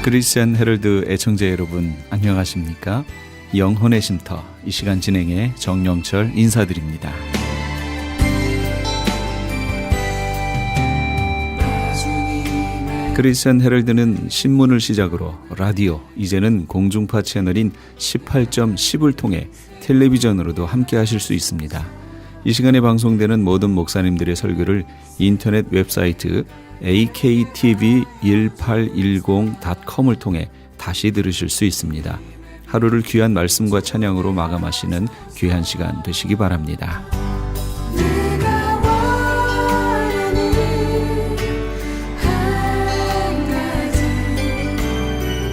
크리스천 헤럴드 애청자 여러분 안녕하십니까? 영혼의 쉼터 이 시간 진행의 정영철 인사드립니다. 크리스천 헤럴드는 신문을 시작으로 라디오, 이제는 공중파 채널인 18.10을 통해 텔레비전으로도 함께 하실 수 있습니다. 이 시간에 방송되는 모든 목사님들의 설교를 인터넷 웹사이트 aktv1810.com을 통해 다시 들으실 수 있습니다. 하루를 귀한 말씀과 찬양으로 마감하시는 귀한 시간 되시기 바랍니다.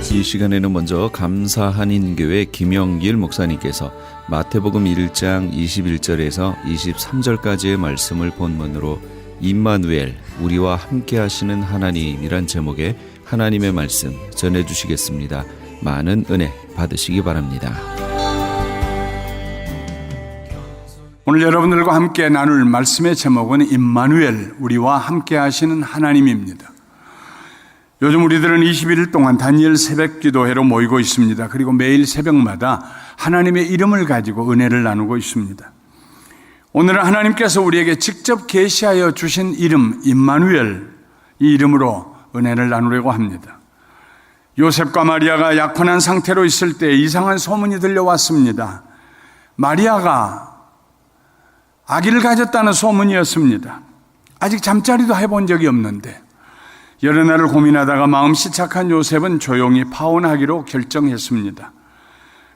이 시간에는 먼저 감사한인교회 김영길 목사님께서 마태복음 1장 21절에서 23절까지의 말씀을 본문으로 임마누엘, 우리와 함께 하시는 하나님이란 제목의 하나님의 말씀 전해주시겠습니다. 많은 은혜 받으시기 바랍니다. 오늘 여러분들과 함께 나눌 말씀의 제목은 임마누엘, 우리와 함께 하시는 하나님입니다. 요즘 우리들은 21일 동안 다니엘 새벽 기도회로 모이고 있습니다. 그리고 매일 새벽마다 하나님의 이름을 가지고 은혜를 나누고 있습니다. 오늘은 하나님께서 우리에게 직접 계시하여 주신 이름 임마누엘, 이 이름으로 은혜를 나누려고 합니다. 요셉과 마리아가 약혼한 상태로 있을 때 이상한 소문이 들려왔습니다. 마리아가 아기를 가졌다는 소문이었습니다. 아직 잠자리도 해본 적이 없는데 여러 날을 고민하다가 마음씨 착한 요셉은 조용히 파혼하기로 결정했습니다.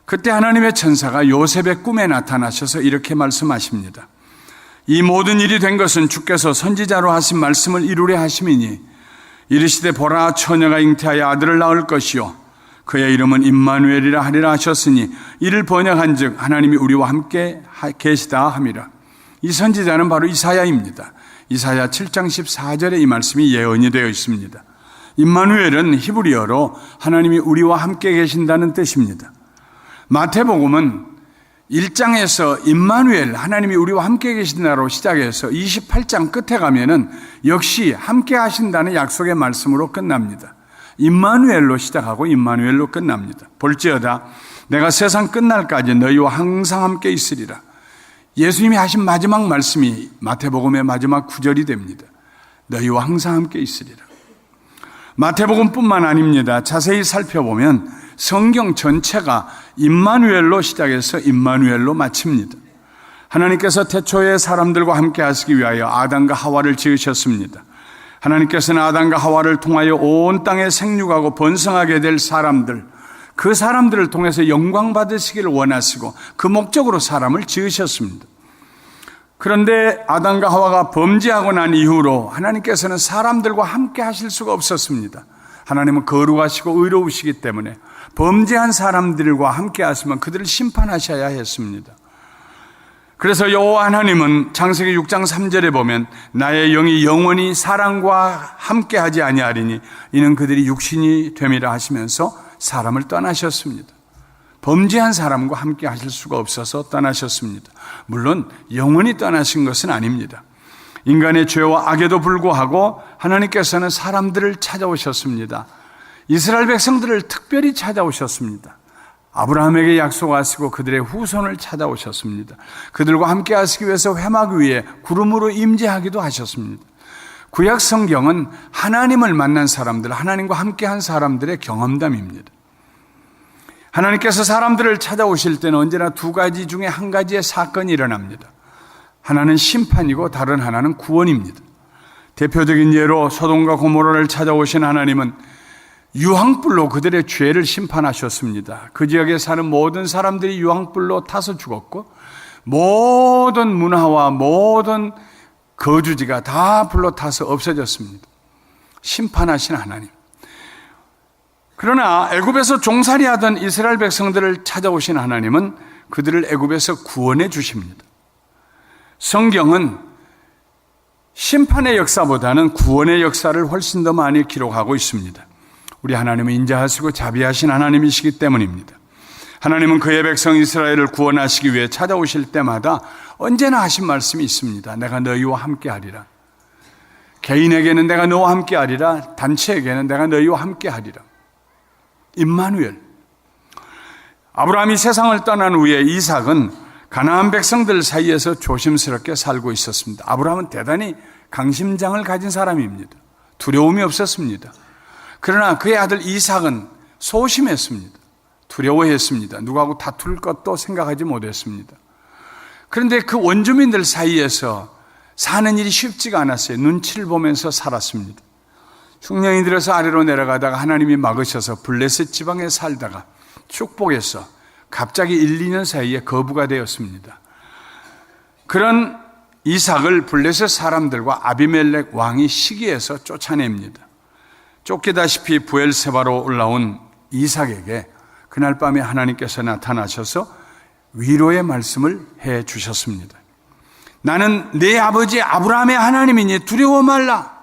그때 하나님의 천사가 요셉의 꿈에 나타나셔서 이렇게 말씀하십니다. 이 모든 일이 된 것은 주께서 선지자로 하신 말씀을 이루려 하심이니 이르시되 보라, 처녀가 잉태하여 아들을 낳을 것이요 그의 이름은 임마누엘이라 하리라 하셨으니 이를 번역한즉 하나님이 우리와 함께 계시다 함이라. 이 선지자는 바로 이사야입니다. 이사야 7장 14절에 이 말씀이 예언이 되어 있습니다. 임마누엘은 히브리어로 하나님이 우리와 함께 계신다는 뜻입니다. 마태복음은 1장에서 임마누엘, 하나님이 우리와 함께 계신다로 시작해서 28장 끝에 가면은 역시 함께 하신다는 약속의 말씀으로 끝납니다. 임마누엘로 시작하고 임마누엘로 끝납니다. 볼지어다 내가 세상 끝날까지 너희와 항상 함께 있으리라. 예수님이 하신 마지막 말씀이 마태복음의 마지막 구절이 됩니다. 너희와 항상 함께 있으리라. 마태복음뿐만 아닙니다. 자세히 살펴보면 성경 전체가 임마누엘로 시작해서 임마누엘로 마칩니다. 하나님께서 태초에 사람들과 함께 하시기 위하여 아담과 하와를 지으셨습니다. 하나님께서는 아담과 하와를 통하여 온 땅에 생육하고 번성하게 될 사람들, 그 사람들을 통해서 영광 받으시기를 원하시고 그 목적으로 사람을 지으셨습니다. 그런데 아담과 하와가 범죄하고 난 이후로 하나님께서는 사람들과 함께 하실 수가 없었습니다. 하나님은 거룩하시고 의로우시기 때문에 범죄한 사람들과 함께 하시면 그들을 심판하셔야 했습니다. 그래서 여호와 하나님은 창세기 6장 3절에 보면 나의 영이 영원히 사람과 함께 하지 아니하리니 이는 그들이 육신이 됨이라 하시면서 사람을 떠나셨습니다. 범죄한 사람과 함께 하실 수가 없어서 떠나셨습니다. 물론 영원히 떠나신 것은 아닙니다. 인간의 죄와 악에도 불구하고 하나님께서는 사람들을 찾아오셨습니다. 이스라엘 백성들을 특별히 찾아오셨습니다. 아브라함에게 약속하시고 그들의 후손을 찾아오셨습니다. 그들과 함께 하시기 위해서 회막 위에 구름으로 임재하기도 하셨습니다. 구약 성경은 하나님을 만난 사람들, 하나님과 함께한 사람들의 경험담입니다. 하나님께서 사람들을 찾아오실 때는 언제나 두 가지 중에 한 가지의 사건이 일어납니다. 하나는 심판이고 다른 하나는 구원입니다. 대표적인 예로 소돔과 고모라를 찾아오신 하나님은 유황불로 그들의 죄를 심판하셨습니다. 그 지역에 사는 모든 사람들이 유황불로 타서 죽었고 모든 문화와 모든 거주지가 다 불로 타서 없어졌습니다. 심판하신 하나님. 그러나 애굽에서 종살이하던 이스라엘 백성들을 찾아오신 하나님은 그들을 애굽에서 구원해 주십니다. 성경은 심판의 역사보다는 구원의 역사를 훨씬 더 많이 기록하고 있습니다. 우리 하나님은 인자하시고 자비하신 하나님이시기 때문입니다. 하나님은 그의 백성 이스라엘을 구원하시기 위해 찾아오실 때마다 언제나 하신 말씀이 있습니다. 내가 너희와 함께 하리라. 개인에게는 내가 너와 함께 하리라. 단체에게는 내가 너희와 함께 하리라. 임마누엘. 아브라함이 세상을 떠난 후에 이삭은 가나안 백성들 사이에서 조심스럽게 살고 있었습니다. 아브라함은 대단히 강심장을 가진 사람입니다. 두려움이 없었습니다. 그러나 그의 아들 이삭은 소심했습니다. 두려워했습니다. 누구하고 다툴 것도 생각하지 못했습니다. 그런데 그 원주민들 사이에서 사는 일이 쉽지가 않았어요. 눈치를 보면서 살았습니다. 흉년이 들어서 아래로 내려가다가 하나님이 막으셔서 블레셋 지방에 살다가 축복해서 갑자기 1, 2년 사이에 거부가 되었습니다. 그런 이삭을 블레셋 사람들과 아비멜렉 왕이 시기해서 쫓아냅니다. 쫓기다시피 부엘세바로 올라온 이삭에게 그날 밤에 하나님께서 나타나셔서 위로의 말씀을 해 주셨습니다. 나는 내 아버지 아브라함의 하나님이니 두려워 말라.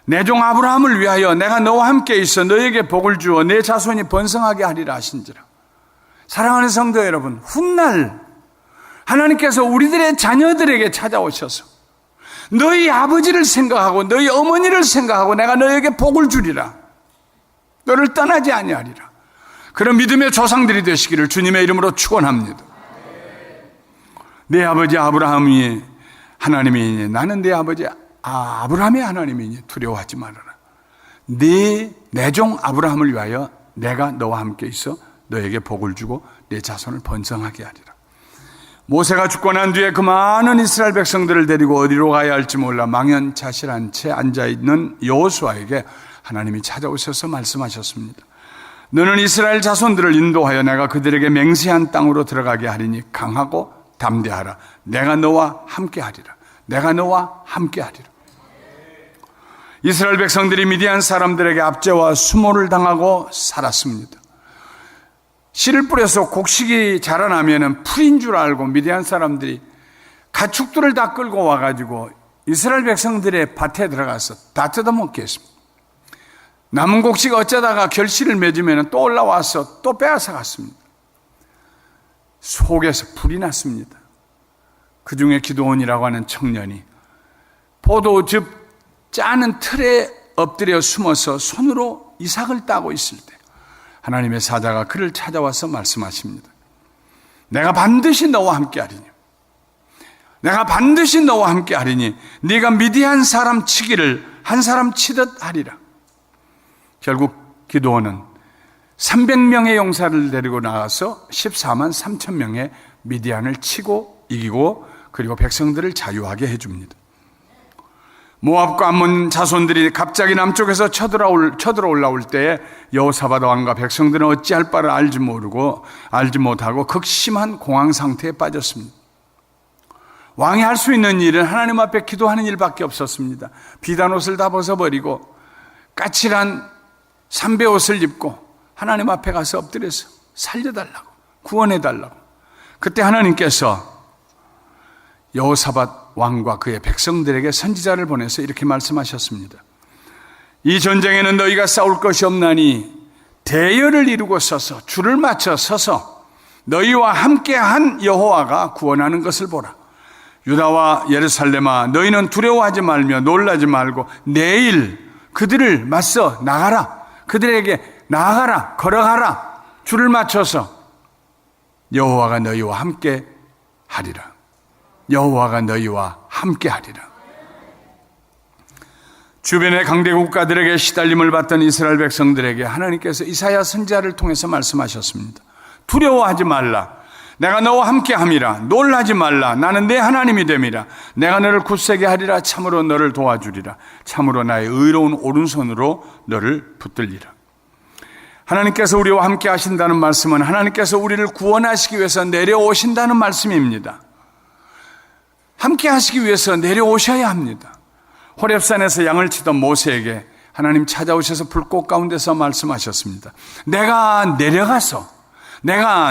내 종 아브라함을 위하여 내가 너와 함께 있어 너에게 복을 주어 내 자손이 번성하게 하리라 하신지라. 사랑하는 성도 여러분, 훗날 하나님께서 우리들의 자녀들에게 찾아오셔서 너희 아버지를 생각하고 너희 어머니를 생각하고 내가 너에게 복을 주리라. 너를 떠나지 아니하리라. 그런 믿음의 조상들이 되시기를 주님의 이름으로 축원합니다. 내 아버지 아브라함이 하나님이니 나는 내 아버지 아브라함의 하나님이니 두려워하지 말아라. 내 종 아브라함을 위하여 내가 너와 함께 있어 너에게 복을 주고 내 자손을 번성하게 하리라. 모세가 죽고 난 뒤에 그 많은 이스라엘 백성들을 데리고 어디로 가야 할지 몰라 망연자실한 채 앉아있는 여호수아에게 하나님이 찾아오셔서 말씀하셨습니다. 너는 이스라엘 자손들을 인도하여 내가 그들에게 맹세한 땅으로 들어가게 하리니 강하고 담대하라. 내가 너와 함께 하리라. 내가 너와 함께 하리라. 이스라엘 백성들이 미디안 사람들에게 압제와 수모를 당하고 살았습니다. 씨를 뿌려서 곡식이 자라나면 풀인 줄 알고 미디안 사람들이 가축들을 다 끌고 와가지고 이스라엘 백성들의 밭에 들어가서 다 뜯어먹게 했습니다. 남은 곡식 어쩌다가 결실을 맺으면 또 올라와서 또 빼앗아 갔습니다. 속에서 불이 났습니다. 그 중에 기드온이라고 하는 청년이 포도즙 짜는 틀에 엎드려 숨어서 손으로 이삭을 따고 있을 때 하나님의 사자가 그를 찾아와서 말씀하십니다. 내가 반드시 너와 함께 하리니 내가 반드시 너와 함께 하리니 네가 미디안 사람 치기를 한 사람 치듯 하리라. 결국 기드온은 300명의 용사를 데리고 나가서 14만 3천 명의 미디안을 치고 이기고 그리고 백성들을 자유하게 해줍니다. 모압과 암몬 자손들이 갑자기 남쪽에서 쳐들어 올라올 때에 여호사밧 왕과 백성들은 어찌할 바를 알지 못하고 극심한 공황 상태에 빠졌습니다. 왕이 할 수 있는 일은 하나님 앞에 기도하는 일밖에 없었습니다. 비단 옷을 다 벗어버리고 까칠한 삼배 옷을 입고 하나님 앞에 가서 엎드려서 살려달라고 구원해달라고. 그때 하나님께서 여호사밧 왕과 그의 백성들에게 선지자를 보내서 이렇게 말씀하셨습니다. 이 전쟁에는 너희가 싸울 것이 없나니 대열을 이루고 서서 줄을 맞춰 서서 너희와 함께한 여호와가 구원하는 것을 보라. 유다와 예루살렘아 너희는 두려워하지 말며 놀라지 말고 내일 그들을 맞서 나가라. 그들에게 나아가라. 걸어가라. 줄을 맞춰서 여호와가 너희와 함께 하리라. 여호와가 너희와 함께 하리라. 주변의 강대 국가들에게 시달림을 받던 이스라엘 백성들에게 하나님께서 이사야 선지자를 통해서 말씀하셨습니다. 두려워하지 말라. 내가 너와 함께 함이라. 놀라지 말라. 나는 내 하나님이 됨이라. 내가 너를 굳세게 하리라. 참으로 너를 도와주리라. 참으로 나의 의로운 오른손으로 너를 붙들리라. 하나님께서 우리와 함께 하신다는 말씀은 하나님께서 우리를 구원하시기 위해서 내려오신다는 말씀입니다. 함께 하시기 위해서 내려오셔야 합니다. 호렙산에서 양을 치던 모세에게 하나님 찾아오셔서 불꽃 가운데서 말씀하셨습니다. 내가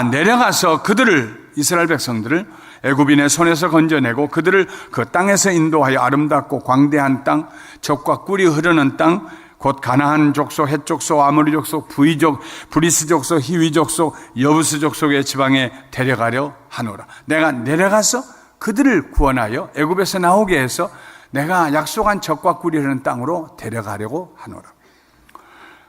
내려가서 그들을 이스라엘 백성들을 애굽인의 손에서 건져내고 그들을 그 땅에서 인도하여 아름답고 광대한 땅, 젖과 꿀이 흐르는 땅, 곧 가나안 족속, 헷 족속, 아모리 족속, 부이족, 브리스 족속, 히위 족속, 여부스 족속의 지방에 데려가려 하노라. 내가 내려가서 그들을 구원하여 애굽에서 나오게 해서 내가 약속한 젖과 꿀이 흐르는 땅으로 데려가려고 하노라.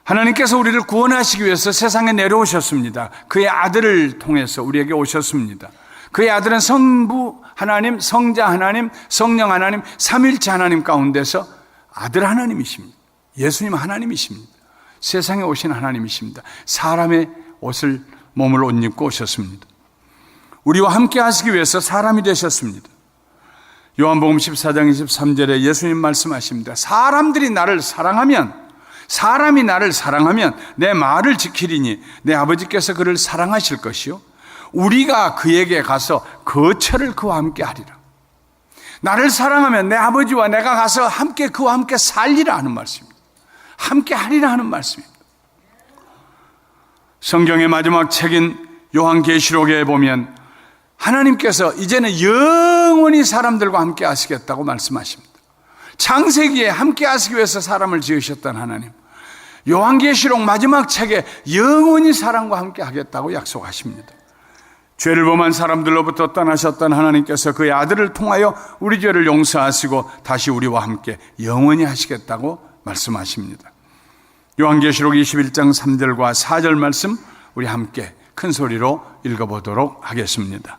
하나님께서 우리를 구원하시기 위해서 세상에 내려오셨습니다. 그의 아들을 통해서 우리에게 오셨습니다. 그의 아들은 성부 하나님, 성자 하나님, 성령 하나님, 삼일체 하나님 가운데서 아들 하나님이십니다. 예수님 하나님이십니다. 세상에 오신 하나님이십니다. 사람의 옷을 몸을 옷 입고 오셨습니다. 우리와 함께 하시기 위해서 사람이 되셨습니다. 요한복음 14장 23절에 예수님 말씀하십니다. 사람이 나를 사랑하면 내 말을 지키리니 내 아버지께서 그를 사랑하실 것이요 우리가 그에게 가서 거처를 그와 함께 하리라. 나를 사랑하면 내 아버지와 내가 가서 함께 그와 함께 살리라 하는 말씀입니다. 함께 하리라 하는 말씀입니다. 성경의 마지막 책인 요한계시록에 보면 하나님께서 이제는 영원히 사람들과 함께 하시겠다고 말씀하십니다. 창세기에 함께 하시기 위해서 사람을 지으셨던 하나님, 요한계시록 마지막 책에 영원히 사람과 함께 하겠다고 약속하십니다. 죄를 범한 사람들로부터 떠나셨던 하나님께서 그의 아들을 통하여 우리 죄를 용서하시고 다시 우리와 함께 영원히 하시겠다고 말씀하십니다. 요한계시록 21장 3절과 4절 말씀 우리 함께 큰 소리로 읽어보도록 하겠습니다.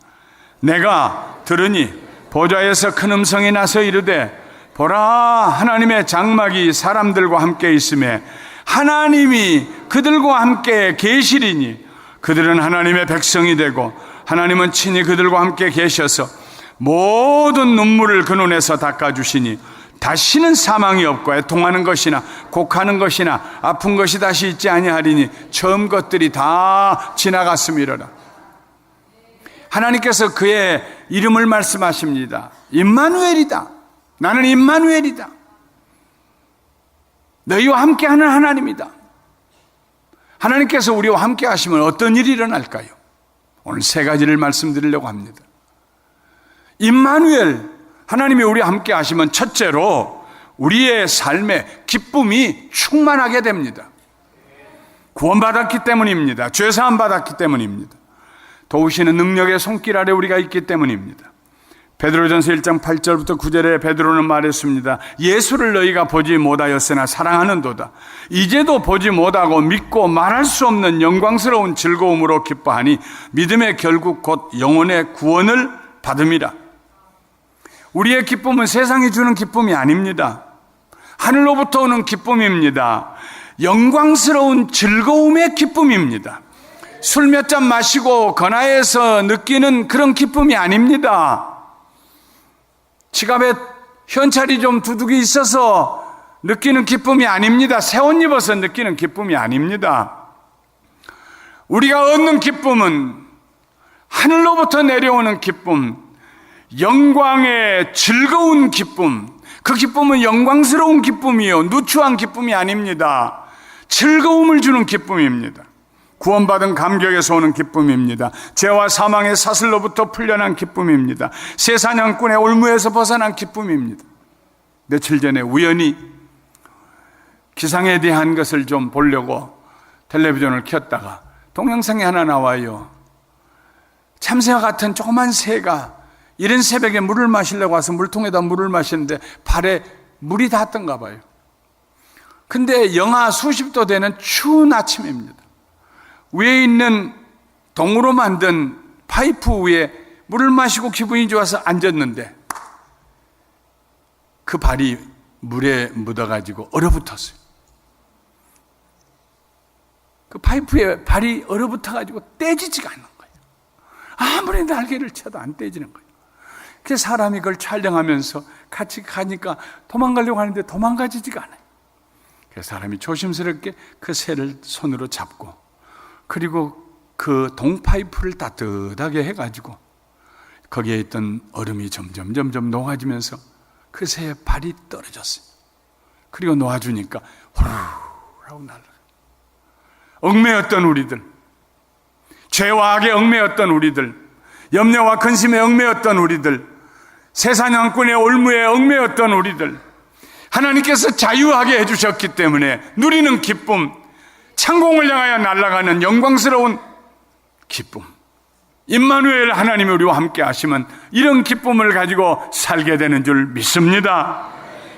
내가 들으니 보좌에서 큰 음성이 나서 이르되 보라 하나님의 장막이 사람들과 함께 있음에 하나님이 그들과 함께 계시리니 그들은 하나님의 백성이 되고 하나님은 친히 그들과 함께 계셔서 모든 눈물을 그 눈에서 닦아주시니 다시는 사망이 없고 애통하는 것이나 곡하는 것이나 아픈 것이 다시 있지 아니하리니 처음 것들이 다 지나갔음이로라. 하나님께서 그의 이름을 말씀하십니다. 임마누엘이다. 나는 임마누엘이다. 너희와 함께하는 하나님이다. 하나님께서 우리와 함께 하시면 어떤 일이 일어날까요? 오늘 세 가지를 말씀드리려고 합니다. 임마누엘, 하나님이 우리와 함께 하시면 첫째로 우리의 삶에 기쁨이 충만하게 됩니다. 구원받았기 때문입니다. 죄사함 받았기 때문입니다. 도우시는 능력의 손길 아래 우리가 있기 때문입니다. 베드로전서 1장 8절부터 9절에 베드로는 말했습니다. 예수를 너희가 보지 못하였으나 사랑하는도다. 이제도 보지 못하고 믿고 말할 수 없는 영광스러운 즐거움으로 기뻐하니 믿음의 결국 곧 영혼의 구원을 받음이라. 우리의 기쁨은 세상이 주는 기쁨이 아닙니다. 하늘로부터 오는 기쁨입니다. 영광스러운 즐거움의 기쁨입니다. 술 몇 잔 마시고 건화해서 느끼는 그런 기쁨이 아닙니다. 지갑에 현찰이 좀 두둑이 있어서 느끼는 기쁨이 아닙니다. 새 옷 입어서 느끼는 기쁨이 아닙니다. 우리가 얻는 기쁨은 하늘로부터 내려오는 기쁨, 영광의 즐거운 기쁨, 그 기쁨은 영광스러운 기쁨이요 누추한 기쁨이 아닙니다. 즐거움을 주는 기쁨입니다. 구원받은 감격에서 오는 기쁨입니다. 죄와 사망의 사슬로부터 풀려난 기쁨입니다. 새 사냥꾼의 올무에서 벗어난 기쁨입니다. 며칠 전에 우연히 기상에 대한 것을 좀 보려고 텔레비전을 켰다가 동영상이 하나 나와요. 참새와 같은 조그만 새가 이른 새벽에 물을 마시려고 와서 물통에다 물을 마시는데 발에 물이 닿았던가 봐요. 근데 영하 수십 도 되는 추운 아침입니다. 위에 있는 동으로 만든 파이프 위에 물을 마시고 기분이 좋아서 앉았는데 그 발이 물에 묻어가지고 얼어붙었어요. 그 파이프에 발이 얼어붙어가지고 떼지지가 않는 거예요. 아무리 날개를 쳐도 안 떼지는 거예요. 그래서 사람이 그걸 촬영하면서 같이 가니까 도망가려고 하는데 도망가지지가 않아요. 그래서 사람이 조심스럽게 그 새를 손으로 잡고 그리고 그 동파이프를 따뜻하게 해가지고 거기에 있던 얼음이 점점 녹아지면서 그 새의 발이 떨어졌어요. 그리고 놓아주니까 후루룩 날아가요. 얽매였던 우리들, 죄와 악에 얽매였던 우리들, 염려와 근심에 얽매였던 우리들, 새사냥꾼의 올무에 얽매였던 우리들, 하나님께서 자유하게 해주셨기 때문에 누리는 기쁨, 창공을 향하여 날아가는 영광스러운 기쁨. 임마누엘 하나님이 우리와 함께 하시면 이런 기쁨을 가지고 살게 되는 줄 믿습니다.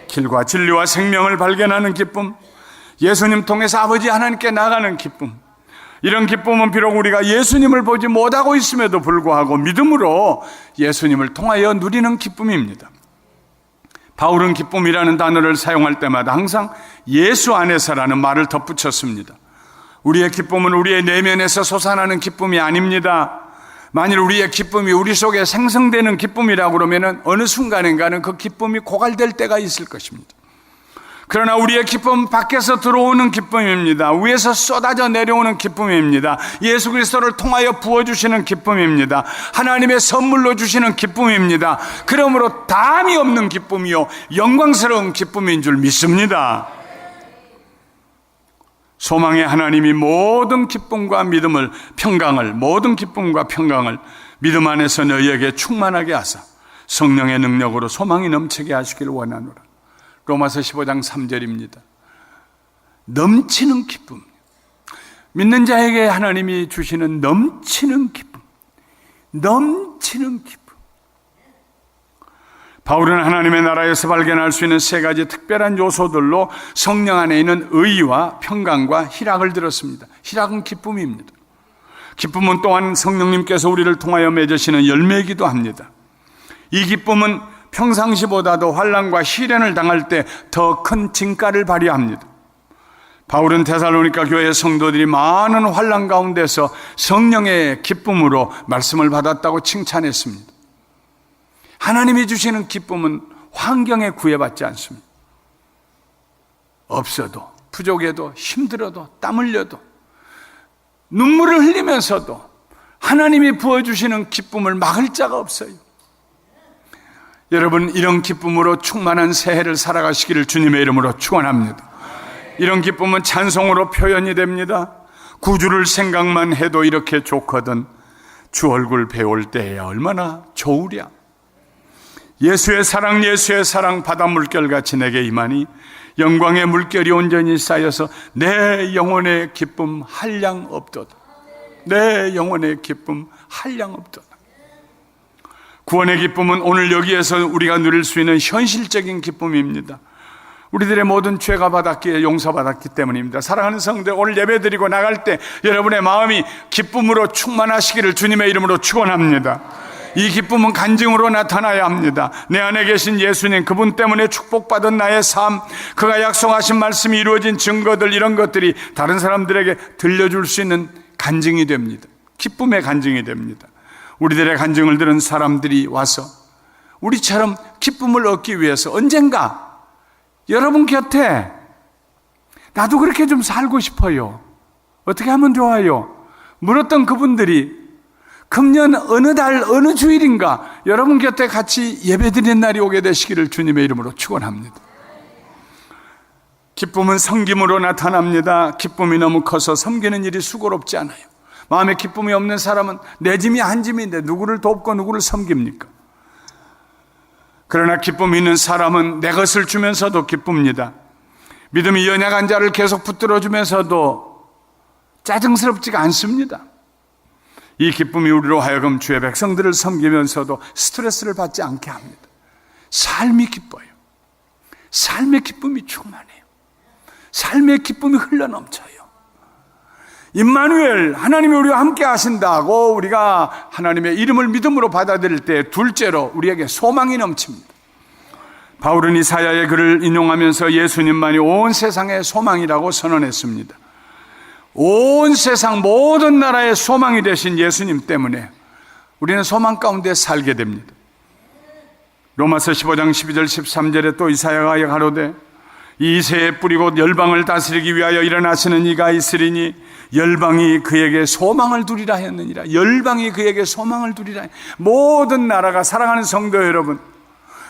길과 진리와 생명을 발견하는 기쁨, 예수님 통해서 아버지 하나님께 나가는 기쁨. 이런 기쁨은 비록 우리가 예수님을 보지 못하고 있음에도 불구하고 믿음으로 예수님을 통하여 누리는 기쁨입니다. 바울은 기쁨이라는 단어를 사용할 때마다 항상 예수 안에서라는 말을 덧붙였습니다. 우리의 기쁨은 우리의 내면에서 솟아나는 기쁨이 아닙니다. 만일 우리의 기쁨이 우리 속에 생성되는 기쁨이라고 그러면 어느 순간인가는 그 기쁨이 고갈될 때가 있을 것입니다. 그러나 우리의 기쁨은 밖에서 들어오는 기쁨입니다. 위에서 쏟아져 내려오는 기쁨입니다. 예수 그리스도를 통하여 부어주시는 기쁨입니다. 하나님의 선물로 주시는 기쁨입니다. 그러므로 담이 없는 기쁨이요 영광스러운 기쁨인 줄 믿습니다. 소망의 하나님이 모든 기쁨과 믿음을 평강을 모든 기쁨과 평강을 믿음 안에서 너희에게 충만하게 하사 성령의 능력으로 소망이 넘치게 하시기를 원하노라. 로마서 15장 3절입니다. 넘치는 기쁨. 믿는 자에게 하나님이 주시는 넘치는 기쁨. 넘치는 기쁨. 바울은 하나님의 나라에서 발견할 수 있는 세 가지 특별한 요소들로 성령 안에 있는 의와 평강과 희락을 들었습니다. 희락은 기쁨입니다. 기쁨은 또한 성령님께서 우리를 통하여 맺으시는 열매이기도 합니다. 이 기쁨은 평상시보다도 환난과 시련을 당할 때 더 큰 진가를 발휘합니다. 바울은 데살로니가 교회 성도들이 많은 환난 가운데서 성령의 기쁨으로 말씀을 받았다고 칭찬했습니다. 하나님이 주시는 기쁨은 환경에 구애받지 않습니다. 없어도, 부족해도, 힘들어도, 땀 흘려도, 눈물을 흘리면서도 하나님이 부어주시는 기쁨을 막을 자가 없어요. 여러분, 이런 기쁨으로 충만한 새해를 살아가시기를 주님의 이름으로 축원합니다. 이런 기쁨은 찬송으로 표현이 됩니다. 구주를 생각만 해도 이렇게 좋거든 주 얼굴 배울 때야 얼마나 좋으랴. 예수의 사랑 바닷물결같이 내게 임하니 영광의 물결이 온전히 쌓여서 내 영혼의 기쁨 한량 없도다. 내 영혼의 기쁨 한량 없도다. 구원의 기쁨은 오늘 여기에서 우리가 누릴 수 있는 현실적인 기쁨입니다. 우리들의 모든 죄가 받았기에 용서받았기 때문입니다. 사랑하는 성도들, 오늘 예배드리고 나갈 때 여러분의 마음이 기쁨으로 충만하시기를 주님의 이름으로 축원합니다. 이 기쁨은 간증으로 나타나야 합니다. 내 안에 계신 예수님, 그분 때문에 축복받은 나의 삶, 그가 약속하신 말씀이 이루어진 증거들, 이런 것들이 다른 사람들에게 들려줄 수 있는 간증이 됩니다. 기쁨의 간증이 됩니다. 우리들의 간증을 들은 사람들이 와서 우리처럼 기쁨을 얻기 위해서 언젠가 여러분 곁에 나도 그렇게 좀 살고 싶어요. 어떻게 하면 좋아요? 물었던 그분들이 금년 어느 달 어느 주일인가 여러분 곁에 같이 예배드리는 날이 오게 되시기를 주님의 이름으로 축원합니다. 기쁨은 섬김으로 나타납니다. 기쁨이 너무 커서 섬기는 일이 수고롭지 않아요. 마음에 기쁨이 없는 사람은 내 짐이 한 짐인데 누구를 돕고 누구를 섬깁니까? 그러나 기쁨이 있는 사람은 내 것을 주면서도 기쁩니다. 믿음이 연약한 자를 계속 붙들어주면서도 짜증스럽지가 않습니다. 이 기쁨이 우리로 하여금 주의 백성들을 섬기면서도 스트레스를 받지 않게 합니다. 삶이 기뻐요. 삶의 기쁨이 충만해요. 삶의 기쁨이 흘러넘쳐요. 임마누엘, 하나님이 우리와 함께 하신다고 우리가 하나님의 이름을 믿음으로 받아들일 때 둘째로 우리에게 소망이 넘칩니다. 바울은 이사야의 글을 인용하면서 예수님만이 온 세상의 소망이라고 선언했습니다. 온 세상 모든 나라의 소망이 되신 예수님 때문에 우리는 소망 가운데 살게 됩니다. 로마서 15장 12절 13절에 또 이사야가 가로되 이 새의 뿌리고 열방을 다스리기 위하여 일어나시는 이가 있으리니 열방이 그에게 소망을 두리라 했느니라. 열방이 그에게 소망을 두리라. 모든 나라가, 사랑하는 성도 여러분,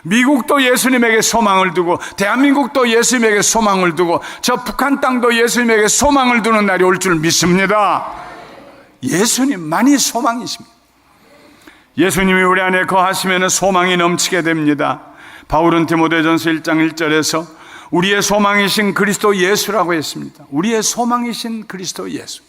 미국도 예수님에게 소망을 두고 대한민국도 예수님에게 소망을 두고 저 북한 땅도 예수님에게 소망을 두는 날이 올 줄 믿습니다. 예수님만이 소망이십니다. 예수님이 우리 안에 거하시면 소망이 넘치게 됩니다. 바울은 디모데전서 1장 1절에서 우리의 소망이신 그리스도 예수라고 했습니다. 우리의 소망이신 그리스도 예수.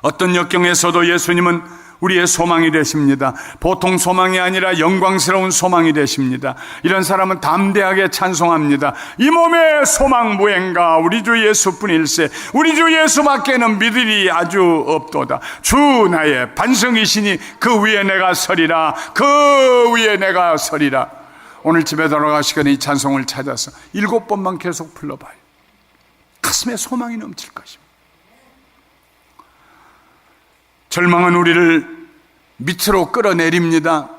어떤 역경에서도 예수님은 우리의 소망이 되십니다. 보통 소망이 아니라 영광스러운 소망이 되십니다. 이런 사람은 담대하게 찬송합니다. 이 몸의 소망 무행가 우리 주 예수뿐일세. 우리 주 예수밖에는 믿으리 아주 없도다. 주 나의 반석이시니 그 위에 내가 서리라. 그 위에 내가 서리라. 오늘 집에 돌아가시거나 이 찬송을 찾아서 7번만 계속 불러봐요. 가슴에 소망이 넘칠 것입니다. 절망은 우리를 밑으로 끌어내립니다.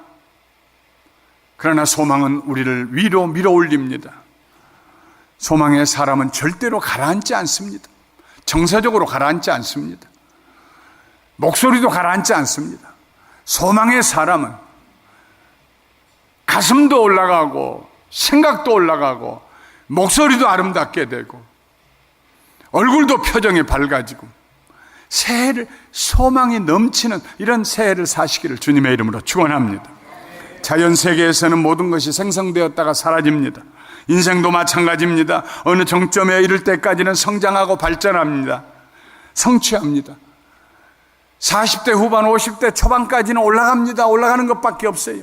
그러나 소망은 우리를 위로 밀어올립니다. 소망의 사람은 절대로 가라앉지 않습니다. 정서적으로 가라앉지 않습니다. 목소리도 가라앉지 않습니다. 소망의 사람은 가슴도 올라가고 생각도 올라가고 목소리도 아름답게 되고 얼굴도 표정이 밝아지고 새해를 소망이 넘치는 이런 새해를 사시기를 주님의 이름으로 축원합니다. 자연 세계에서는 모든 것이 생성되었다가 사라집니다. 인생도 마찬가지입니다. 어느 정점에 이를 때까지는 성장하고 발전합니다. 성취합니다. 40대 후반 50대 초반까지는 올라갑니다. 올라가는 것밖에 없어요.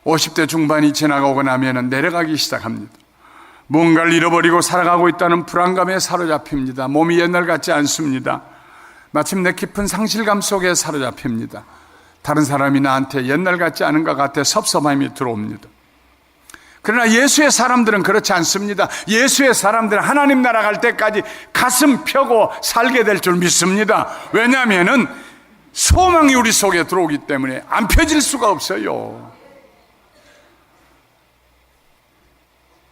50대 중반이 지나가고 나면 내려가기 시작합니다. 뭔가를 잃어버리고 살아가고 있다는 불안감에 사로잡힙니다. 몸이 옛날 같지 않습니다. 마침내 깊은 상실감 속에 사로잡힙니다. 다른 사람이 나한테 옛날 같지 않은 것 같아 섭섭함이 들어옵니다. 그러나 예수의 사람들은 그렇지 않습니다. 예수의 사람들은 하나님 나라 갈 때까지 가슴 펴고 살게 될 줄 믿습니다. 왜냐하면 소망이 우리 속에 들어오기 때문에 안 펴질 수가 없어요.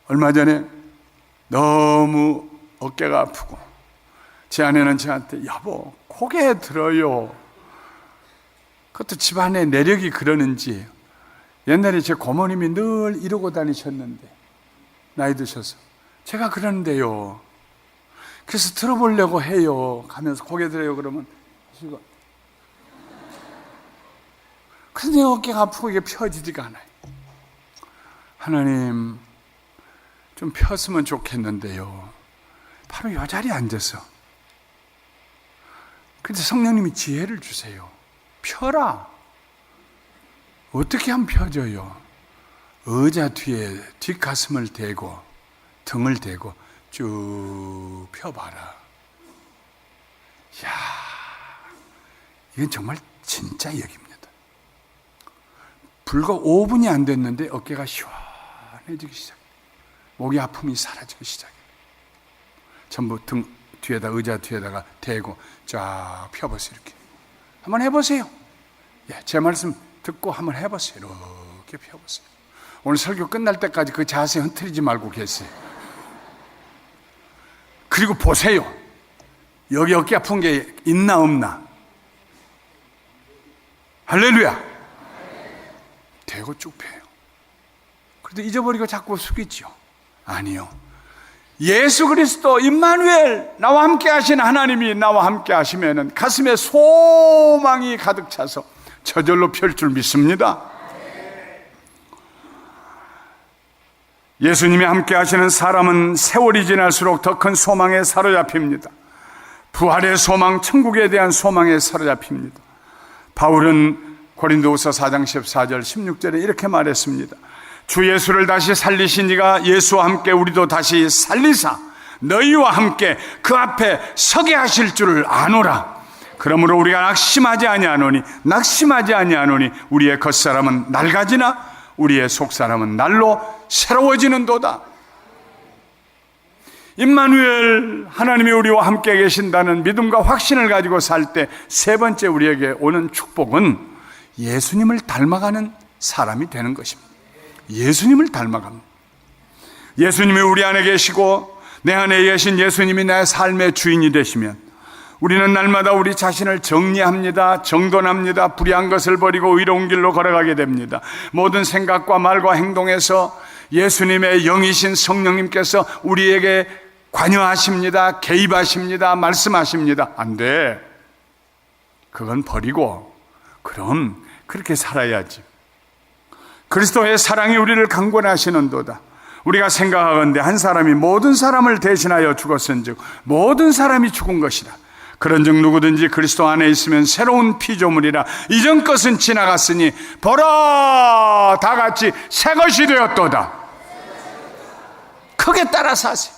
얼마 전에 너무 어깨가 아프고 제 아내는 저한테 여보 고개 들어요. 그것도 집안에 내력이 그러는지 옛날에 제 고모님이 늘 이러고 다니셨는데 나이 드셔서 제가 그러는데요. 그래서 들어보려고 해요. 가면서 고개 들어요. 그러면 근데 어깨가 아프고 이게 펴지지가 않아요. 하나님 좀 폈으면 좋겠는데요. 바로 이 자리에 앉아서. 근데 성령님이 지혜를 주세요. 펴라. 어떻게 하면 펴져요? 의자 뒤에 뒷가슴을 대고 등을 대고 쭉 펴봐라. 이야, 이건 정말 진짜 얘기입니다. 불과 5분이 안 됐는데 어깨가 시원해지기 시작해요. 목이 아픔이 사라지기 시작해요. 전부 등 뒤에다 의자 뒤에다가 대고 쫙 펴보세요. 이렇게 한번 해보세요. 예, 제 말씀 듣고 한번 해보세요. 이렇게 펴보세요. 오늘 설교 끝날 때까지 그 자세 흐트리지 말고 계세요. 그리고 보세요. 여기 어깨 아픈 게 있나 없나. 할렐루야. 대고 쭉 펴요. 그래도 잊어버리고 자꾸 숙이죠. 아니요. 예수 그리스도 임마누엘 나와 함께 하신 하나님이 나와 함께 하시면은 가슴에 소망이 가득 차서 저절로 펼 줄 믿습니다. 예수님이 함께 하시는 사람은 세월이 지날수록 더 큰 소망에 사로잡힙니다. 부활의 소망, 천국에 대한 소망에 사로잡힙니다. 바울은 고린도후서 4장 14절 16절에 이렇게 말했습니다. 주 예수를 다시 살리신 이가 예수와 함께 우리도 다시 살리사 너희와 함께 그 앞에 서게 하실 줄을 아노라. 그러므로 우리가 낙심하지 아니하노니 우리의 겉사람은 낡아지나 우리의 속사람은 날로 새로워지는도다. 임마누엘 하나님이 우리와 함께 계신다는 믿음과 확신을 가지고 살 때 세 번째 우리에게 오는 축복은 예수님을 닮아가는 사람이 되는 것입니다. 예수님을 닮아갑니다. 예수님이 우리 안에 계시고 내 안에 계신 예수님이 나의 삶의 주인이 되시면 우리는 날마다 우리 자신을 정리합니다. 정돈합니다. 불의한 것을 버리고 의로운 길로 걸어가게 됩니다. 모든 생각과 말과 행동에서 예수님의 영이신 성령님께서 우리에게 관여하십니다. 개입하십니다. 말씀하십니다. 안 돼. 그건 버리고 그럼 그렇게 살아야지. 그리스도의 사랑이 우리를 강권하시는도다. 우리가 생각하건대 한 사람이 모든 사람을 대신하여 죽었은즉 모든 사람이 죽은 것이다. 그런즉 누구든지 그리스도 안에 있으면 새로운 피조물이라. 이전 것은 지나갔으니 보라, 다 같이 새 것이 되었도다. 크게 따라서 하세요.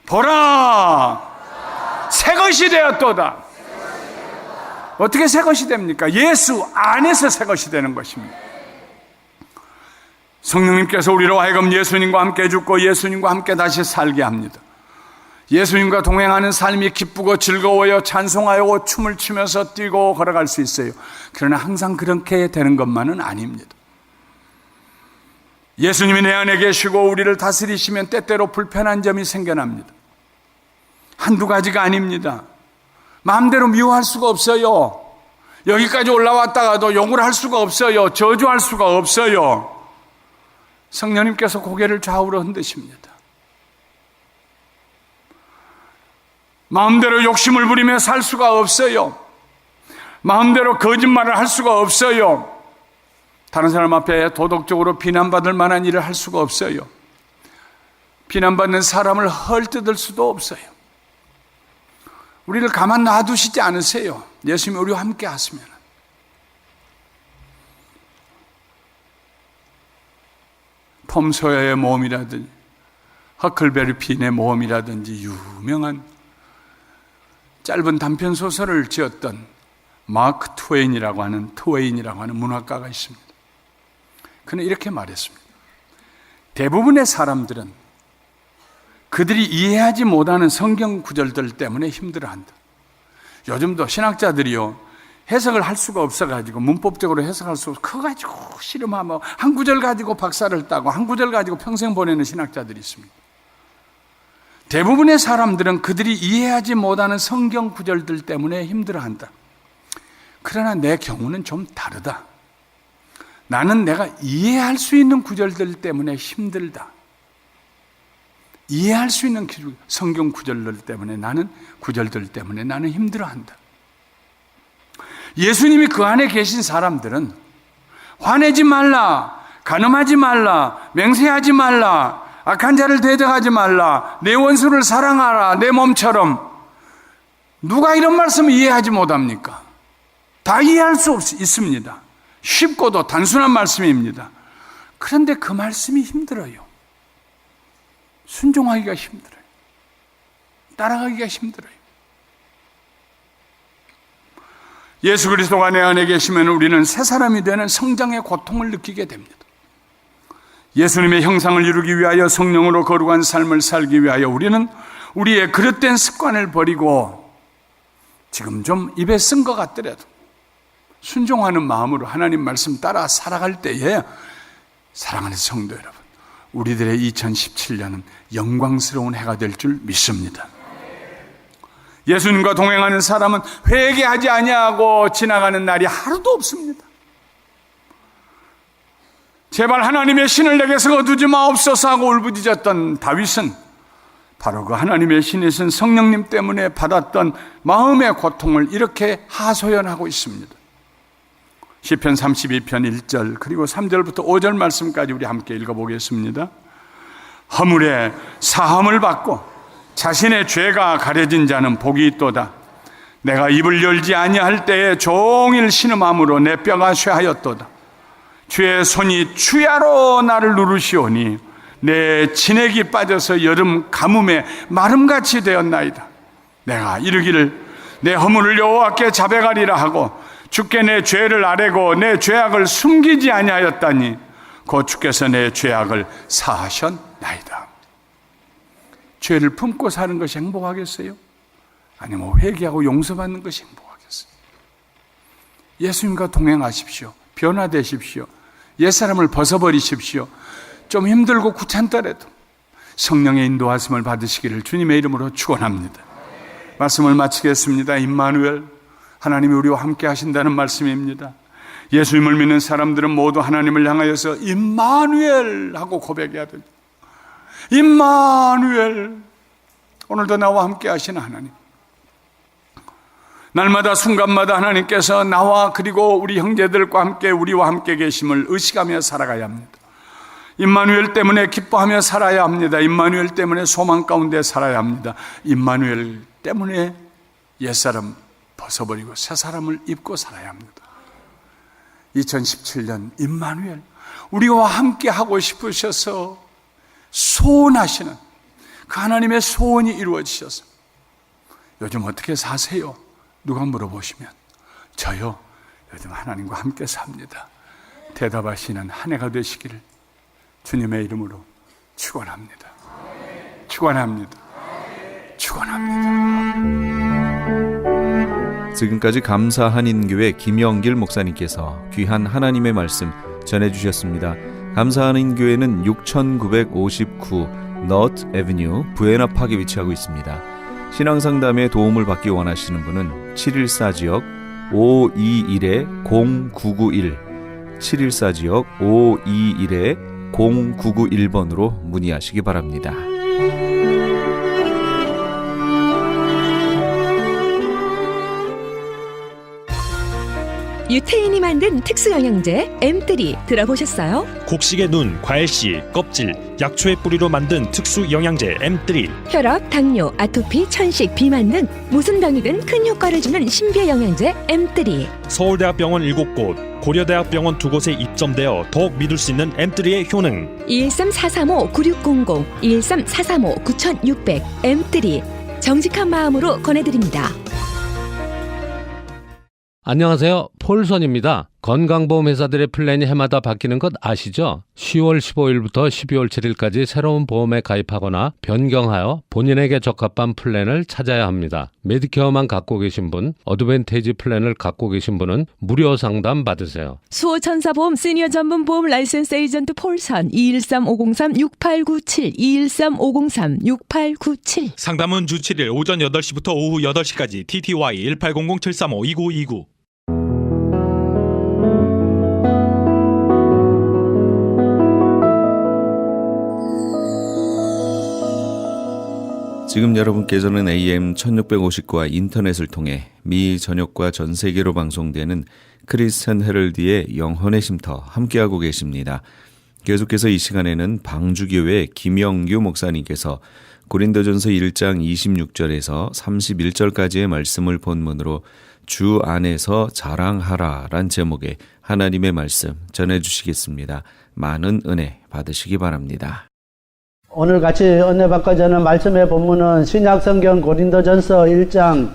보라, 새 것이 되었도다. 어떻게 새 것이 됩니까? 예수 안에서 새 것이 되는 것입니다. 성령님께서 우리로 하여금 예수님과 함께 죽고 예수님과 함께 다시 살게 합니다. 예수님과 동행하는 삶이 기쁘고 즐거워요. 찬송하여 춤을 추면서 뛰고 걸어갈 수 있어요. 그러나 항상 그렇게 되는 것만은 아닙니다. 예수님이 내 안에 계시고 우리를 다스리시면 때때로 불편한 점이 생겨납니다. 한두 가지가 아닙니다. 마음대로 미워할 수가 없어요. 여기까지 올라왔다가도 욕을 할 수가 없어요. 저주할 수가 없어요. 성령님께서 고개를 좌우로 흔드십니다. 마음대로 욕심을 부리며 살 수가 없어요. 마음대로 거짓말을 할 수가 없어요. 다른 사람 앞에 도덕적으로 비난받을 만한 일을 할 수가 없어요. 비난받는 사람을 헐뜯을 수도 없어요. 우리를 가만 놔두시지 않으세요. 예수님이 우리와 함께 하시면. 톰 소여의 모험이라든지 허클베리 핀의 모험이라든지 유명한 짧은 단편 소설을 지었던 마크 트웨인이라고 하는 문학가가 있습니다. 그는 이렇게 말했습니다. 대부분의 사람들은 그들이 이해하지 못하는 성경 구절들 때문에 힘들어한다. 요즘도 신학자들이요, 해석을 할 수가 없어가지고 문법적으로 해석할 수 없어 커가지고 씨름하며 한 구절 가지고 박사를 따고 한 구절 가지고 평생 보내는 신학자들이 있습니다. 대부분의 사람들은 그들이 이해하지 못하는 성경 구절들 때문에 힘들어한다. 그러나 내 경우는 좀 다르다. 나는 내가 이해할 수 있는 구절들 때문에 힘들다. 이해할 수 있는 성경 구절들 때문에 나는 힘들어한다. 예수님이 그 안에 계신 사람들은 화내지 말라, 간음하지 말라, 맹세하지 말라, 악한 자를 대적하지 말라, 내 원수를 사랑하라, 내 몸처럼. 누가 이런 말씀을 이해하지 못합니까? 다 이해할 수 있습니다. 쉽고도 단순한 말씀입니다. 그런데 그 말씀이 힘들어요. 순종하기가 힘들어요. 따라가기가 힘들어요. 예수 그리스도가 내 안에 계시면 우리는 새 사람이 되는 성장의 고통을 느끼게 됩니다. 예수님의 형상을 이루기 위하여 성령으로 거룩한 삶을 살기 위하여 우리는 우리의 그릇된 습관을 버리고 지금 좀 입에 쓴 것 같더라도 순종하는 마음으로 하나님 말씀 따라 살아갈 때에 사랑하는 성도 여러분, 우리들의 2017년은 영광스러운 해가 될 줄 믿습니다. 예수님과 동행하는 사람은 회개하지 아니하고 지나가는 날이 하루도 없습니다. 제발 하나님의 신을 내게서 거두지 마옵소서 하고 울부짖었던 다윗은 바로 그 하나님의 신의 신 성령님 때문에 받았던 마음의 고통을 이렇게 하소연하고 있습니다. 시편 32편 1절 그리고 3절부터 5절 말씀까지 우리 함께 읽어보겠습니다. 허물에 사함을 받고 자신의 죄가 가려진 자는 복이 있도다. 내가 입을 열지 아니할 때에 종일 신음함으로 내 뼈가 쇠하였도다. 주의 손이 주야로 나를 누르시오니 내 진액이 빠져서 여름 가뭄에 마름같이 되었나이다. 내가 이르기를 내 허물을 여호와께 자백하리라 하고 주께 내 죄를 아뢰고 내 죄악을 숨기지 아니하였다니 곧 주께서 내 죄악을 사하셨나이다. 죄를 품고 사는 것이 행복하겠어요? 아니면 회개하고 용서받는 것이 행복하겠어요? 예수님과 동행하십시오. 변화되십시오. 옛사람을 벗어버리십시오. 좀 힘들고 귀찮더라도 성령의 인도하심을 받으시기를 주님의 이름으로 축원합니다. 말씀을 마치겠습니다. 임마누엘, 하나님이 우리와 함께 하신다는 말씀입니다. 예수님을 믿는 사람들은 모두 하나님을 향하여서 임마누엘 하고 고백해야 됩니다. 임마누엘, 오늘도 나와 함께 하시는 하나님. 날마다 순간마다 하나님께서 나와 그리고 우리 형제들과 함께 우리와 함께 계심을 의식하며 살아가야 합니다. 임마누엘 때문에 기뻐하며 살아야 합니다. 임마누엘 때문에 소망 가운데 살아야 합니다. 임마누엘 때문에 옛사람 벗어버리고 새 사람을 입고 살아야 합니다. 2017년 임마누엘, 우리와 함께 하고 싶으셔서 소원하시는 그 하나님의 소원이 이루어지셔서 요즘 어떻게 사세요? 누가 물어보시면 저요, 요즘 하나님과 함께 삽니다. 대답하시는 한 해가 되시기를 주님의 이름으로 축원합니다. 축원합니다. 축원합니다. 지금까지 감사 한인교회 김영길 목사님께서 귀한 하나님의 말씀 전해주셨습니다. 감사 한인교회는 6959 너트 에비뉴 부에나팍에 위치하고 있습니다. 신앙상담에 도움을 받기 원하시는 분은 714지역 521-0991 714지역 521-0991번으로 문의하시기 바랍니다. 유태인이 만든 특수영양제 M3 들어보셨어요? 곡식의 눈, 과일씨, 껍질, 약초의 뿌리로 만든 특수 영양제 M3. 혈압, 당뇨, 아토피, 천식, 비만 등 무슨 병이든 큰 효과를 주는 신비의 영양제 M3. 서울대학병원 7곳, 고려대학병원 2곳에 입점되어 더욱 믿을 수 있는 M3의 효능. 213-435-9600, 213-435-9600 M3 정직한 마음으로 권해드립니다. 안녕하세요. 폴선입니다. 건강보험회사들의 플랜이 해마다 바뀌는 것 아시죠? 10월 15일부터 12월 7일까지 새로운 보험에 가입하거나 변경하여 본인에게 적합한 플랜을 찾아야 합니다. 메디케어만 갖고 계신 분, 어드밴티지 플랜을 갖고 계신 분은 무료 상담 받으세요. 수호천사보험 시니어 전문 보험 라이센스 에이전트 폴선 213-503-6897 213-503-6897 상담은 주 7일 오전 8시부터 오후 8시까지 TTY 1800-735-2929. 지금 여러분께서는 AM 1650과 인터넷을 통해 미 전역과 전 세계로 방송되는 크리스천 헤럴드의 영혼의 쉼터 함께하고 계십니다. 계속해서 이 시간에는 방주교회 김영규 목사님께서 고린도전서 1장 26절에서 31절까지의 말씀을 본문으로 주 안에서 자랑하라란 제목의 하나님의 말씀 전해주시겠습니다. 많은 은혜 받으시기 바랍니다. 오늘 같이 은혜 받고 저는 말씀의 본문은 신약성경 고린도전서 1장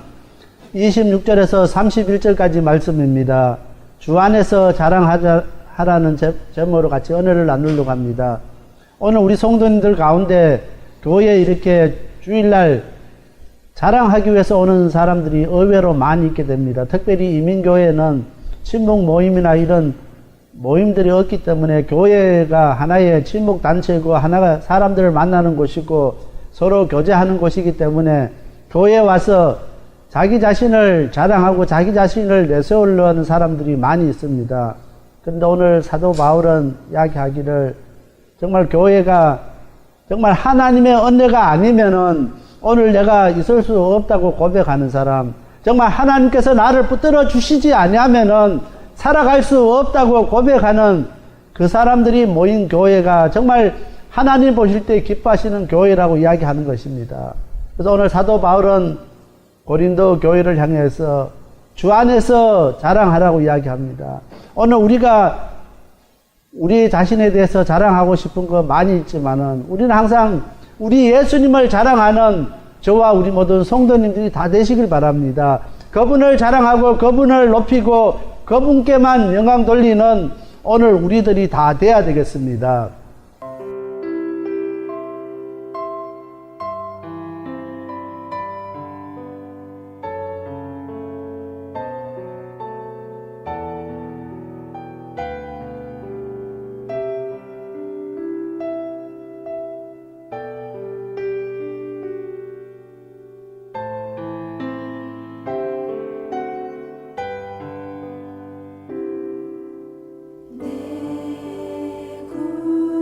26절에서 31절까지 말씀입니다. 주 안에서 자랑하라는 제목으로 같이 은혜를 나누려고 합니다. 오늘 우리 성도님들 가운데 교회에 이렇게 주일날 자랑하기 위해서 오는 사람들이 의외로 많이 있게 됩니다. 특별히 이민교회는 친목 모임이나 이런 모임들이 없기 때문에 교회가 하나의 친목단체고 하나가 사람들을 만나는 곳이고 서로 교제하는 곳이기 때문에 교회에 와서 자기 자신을 자랑하고 자기 자신을 내세우려는 사람들이 많이 있습니다. 그런데 오늘 사도 바울은 이야기하기를 정말 교회가 정말 하나님의 은혜가 아니면은 오늘 내가 있을 수 없다고 고백하는 사람, 정말 하나님께서 나를 붙들어 주시지 아니하면은 살아갈 수 없다고 고백하는 그 사람들이 모인 교회가 정말 하나님 보실 때 기뻐하시는 교회라고 이야기하는 것입니다. 그래서 오늘 사도 바울은 고린도 교회를 향해서 주 안에서 자랑하라고 이야기합니다. 오늘 우리가 우리 자신에 대해서 자랑하고 싶은 거 많이 있지만은 우리는 항상 우리 예수님을 자랑하는 저와 우리 모든 성도님들이 다 되시길 바랍니다. 그분을 자랑하고 그분을 높이고 그분께만 영광 돌리는 오늘 우리들이 다 돼야 되겠습니다. 구주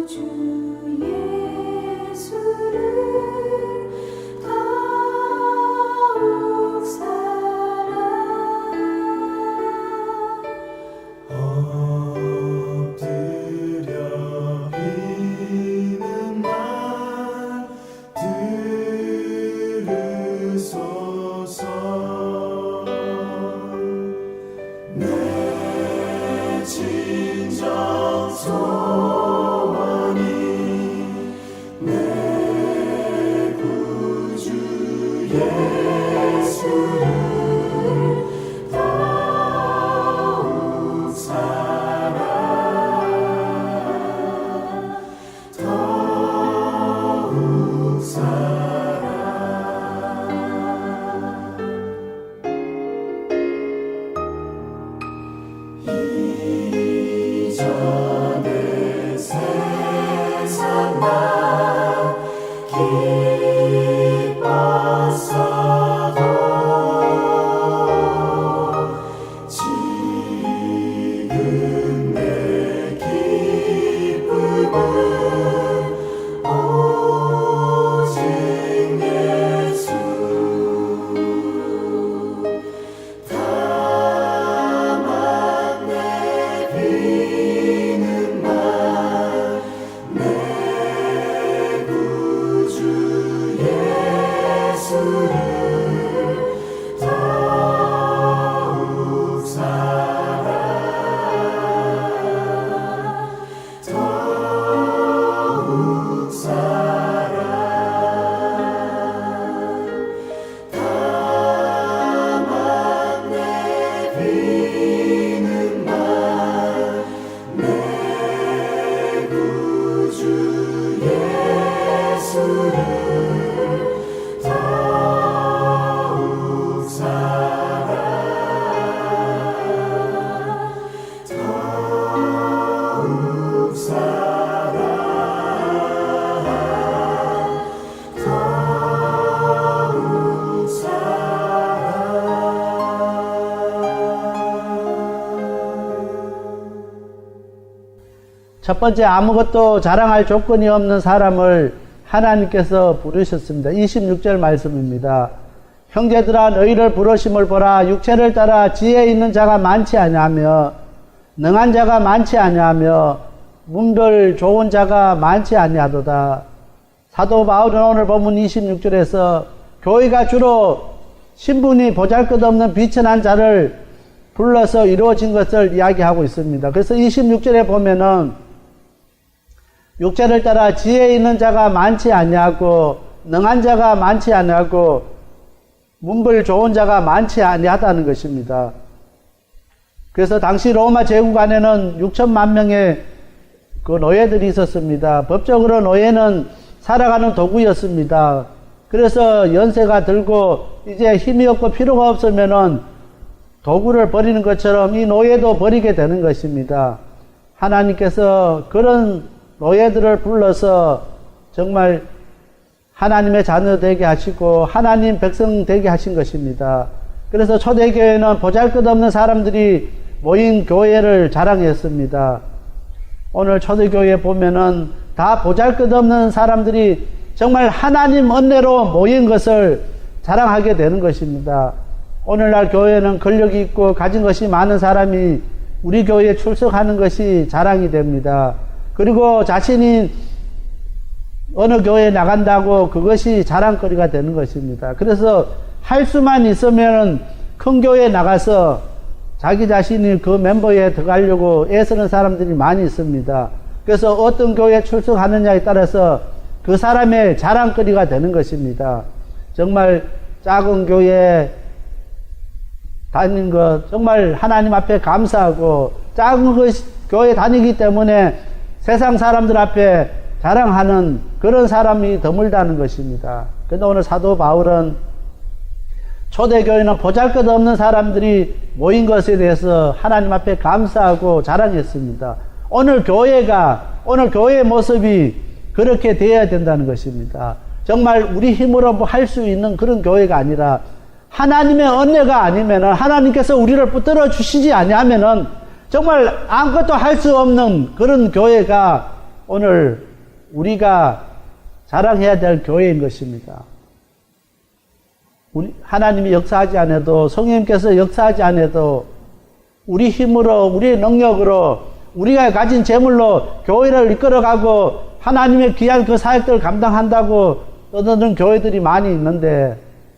첫 번째, 아무것도 자랑할 조건이 없는 사람을 하나님께서 부르셨습니다. 26절 말씀입니다. 형제들아 너희를 부르심을 보라. 육체를 따라 지혜 있는 자가 많지 아니하며 능한 자가 많지 아니하며 문별 좋은 자가 많지 아니하도다. 사도 바울은 오늘 본문 26절에서 교회가 주로 신분이 보잘것없는 비천한 자를 불러서 이루어진 것을 이야기하고 있습니다. 그래서 26절에 보면은 육체를 따라 지혜 있는 자가 많지 아니하고 능한 자가 많지 아니하고 문벌 좋은 자가 많지 아니하다는 것입니다. 그래서 당시 로마 제국 안에는 6천만 명의 그 노예들이 있었습니다. 법적으로 노예는 살아가는 도구였습니다. 그래서 연세가 들고 이제 힘이 없고 필요가 없으면은 도구를 버리는 것처럼 이 노예도 버리게 되는 것입니다. 하나님께서 그런 노예들을 불러서 정말 하나님의 자녀 되게 하시고 하나님 백성 되게 하신 것입니다. 그래서 초대교회는 보잘것없는 사람들이 모인 교회를 자랑했습니다. 오늘 초대교회에 보면은 다 보잘것없는 사람들이 정말 하나님 은혜로 모인 것을 자랑하게 되는 것입니다. 오늘날 교회는 권력이 있고 가진 것이 많은 사람이 우리 교회에 출석하는 것이 자랑이 됩니다. 그리고 자신이 어느 교회에 나간다고 그것이 자랑거리가 되는 것입니다. 그래서 할 수만 있으면 큰 교회에 나가서 자기 자신이 그 멤버에 들어가려고 애쓰는 사람들이 많이 있습니다. 그래서 어떤 교회에 출석하느냐에 따라서 그 사람의 자랑거리가 되는 것입니다. 정말 작은 교회에 다니는 것 정말 하나님 앞에 감사하고 작은 교회 다니기 때문에 세상 사람들 앞에 자랑하는 그런 사람이 드물다는 것입니다. 그런데 오늘 사도 바울은 초대교회는 보잘것없는 사람들이 모인 것에 대해서 하나님 앞에 감사하고 자랑했습니다. 오늘 교회의 모습이 그렇게 되어야 된다는 것입니다. 정말 우리 힘으로 뭐 할 수 있는 그런 교회가 아니라 하나님의 은혜가 아니면은 하나님께서 우리를 붙들어 주시지 아니하면은 정말 아무것도 할 수 없는 그런 교회가 오늘 우리가 자랑해야 될 교회인 것입니다. 하나님이 역사하지 않아도 성령님께서 역사하지 않아도 우리 힘으로 우리의 능력으로 우리가 가진 재물로 교회를 이끌어가고 하나님의 귀한 그 사역들을 감당한다고 떠드는 교회들이 많이 있는데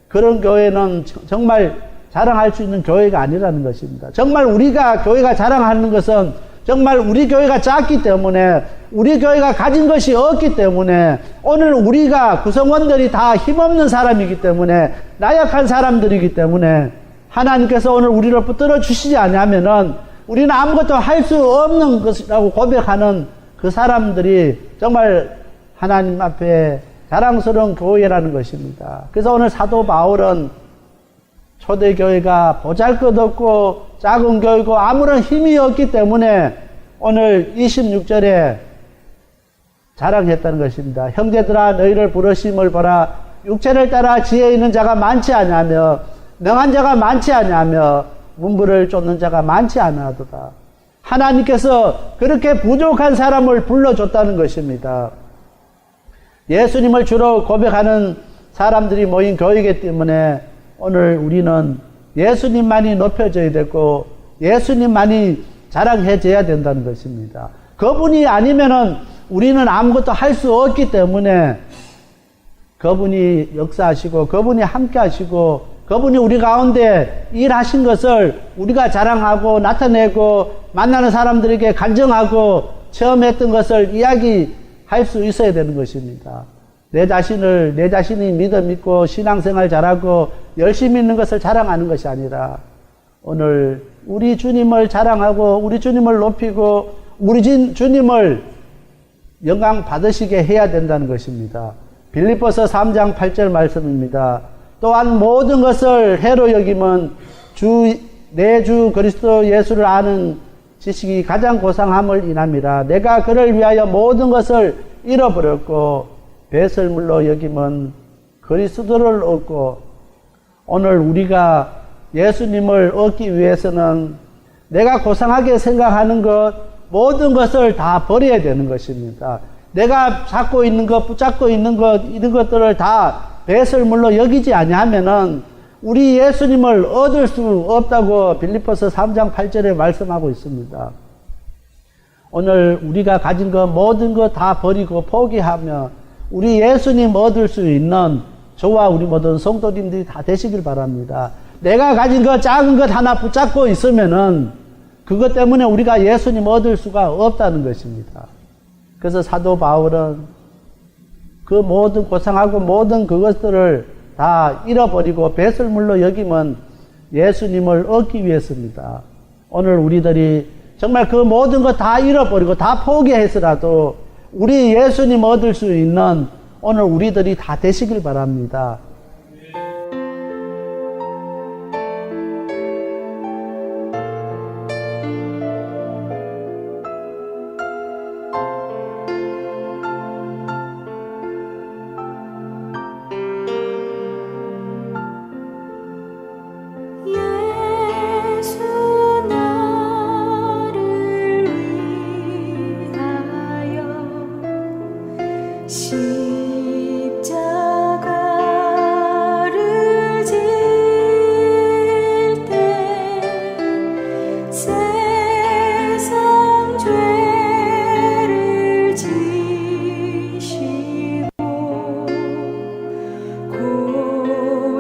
그런 교회는 정말 자랑할 수 있는 교회가 아니라는 것입니다. 정말 우리가 교회가 자랑하는 것은 정말 우리 교회가 작기 때문에 우리 교회가 가진 것이 없기 때문에 오늘 우리가 구성원들이 다 힘없는 사람이기 때문에 나약한 사람들이기 때문에 하나님께서 오늘 우리를 붙들어 주시지 않으면은 우리는 아무것도 할 수 없는 것이라고 고백하는 그 사람들이 정말 하나님 앞에 자랑스러운 교회라는 것입니다. 그래서 오늘 사도 바울은 초대교회가 보잘것없고 작은 교회고 아무런 힘이 없기 때문에 오늘 26절에 자랑했다는 것입니다. 형제들아 너희를 부르심을 보라. 육체를 따라 지혜 있는 자가 많지 아니하며 명한 자가 많지 아니하며 문부를 쫓는 자가 많지 아니하도다. 하나님께서 그렇게 부족한 사람을 불러줬다는 것입니다. 예수님을 주로 고백하는 사람들이 모인 교회이기 때문에 오늘 우리는 예수님만이 높여져야 되고 예수님만이 자랑해져야 된다는 것입니다. 그분이 아니면은 우리는 아무것도 할 수 없기 때문에 그분이 역사하시고 그분이 함께 하시고 그분이 우리 가운데 일하신 것을 우리가 자랑하고 나타내고 만나는 사람들에게 간증하고 처음 했던 것을 이야기할 수 있어야 되는 것입니다. 내 자신이 믿음 있고 신앙생활 잘하고 열심히 있는 것을 자랑하는 것이 아니라 오늘 우리 주님을 자랑하고 우리 주님을 높이고 우리 주님을 영광 받으시게 해야 된다는 것입니다. 빌립보서 3장 8절 말씀입니다. 또한 모든 것을 해로 여김은 내 주 그리스도 예수를 아는 지식이 가장 고상함을 인함이라. 내가 그를 위하여 모든 것을 잃어버렸고 배설물로 여김은 그리스도를 얻고 오늘 우리가 예수님을 얻기 위해서는 내가 고상하게 생각하는 것, 모든 것을 다 버려야 되는 것입니다. 내가 잡고 있는 것, 붙잡고 있는 것, 이런 것들을 다 배설물로 여기지 아니하면은 우리 예수님을 얻을 수 없다고 빌립보서 3장 8절에 말씀하고 있습니다. 오늘 우리가 가진 것 모든 것 다 버리고 포기하며 우리 예수님 얻을 수 있는 저와 우리 모든 성도님들이 다 되시길 바랍니다. 내가 가진 것 작은 것 하나 붙잡고 있으면은 그것 때문에 우리가 예수님 얻을 수가 없다는 것입니다. 그래서 사도 바울은 그 모든 고상하고 모든 그것들을 다 잃어버리고 배설물로 여기면 예수님을 얻기 위해서입니다. 오늘 우리들이 정말 그 모든 것 다 잃어버리고 다 포기해서라도 우리 예수님 얻을 수 있는 오늘 우리들이 다 되시길 바랍니다. 십자가를 질 때 세상 죄를 지시고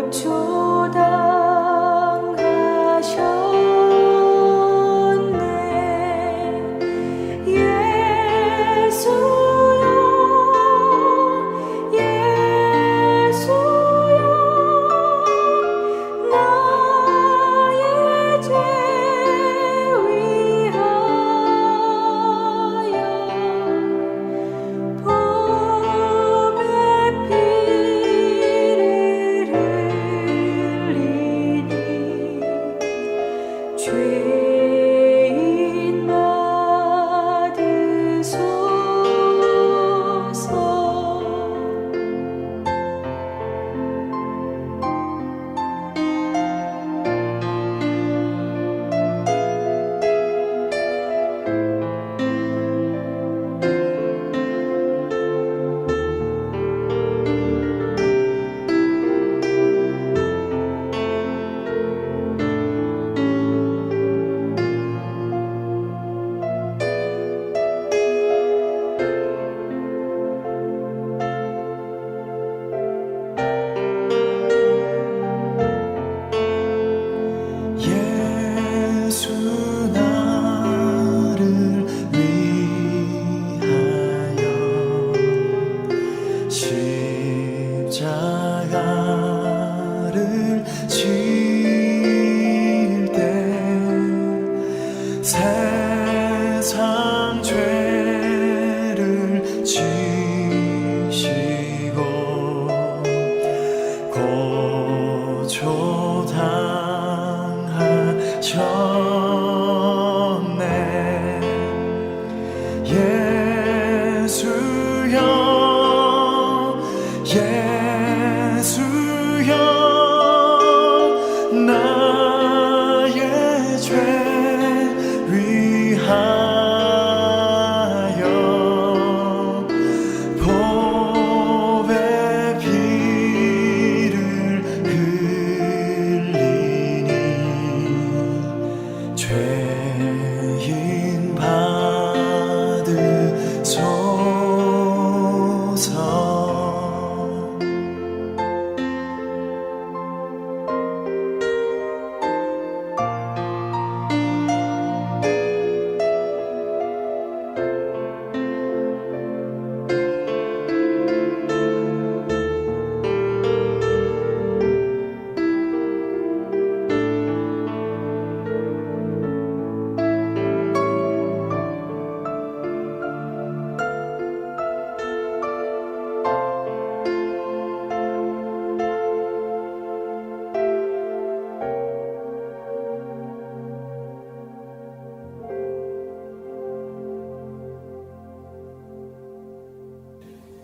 고초당하셨네. 죄인 십자가를 질 때 세상 죄를 지시고 고초당하셨네. 예수여 나의 죄 위하여 보배 피를 흘리니 죄인 받으소서.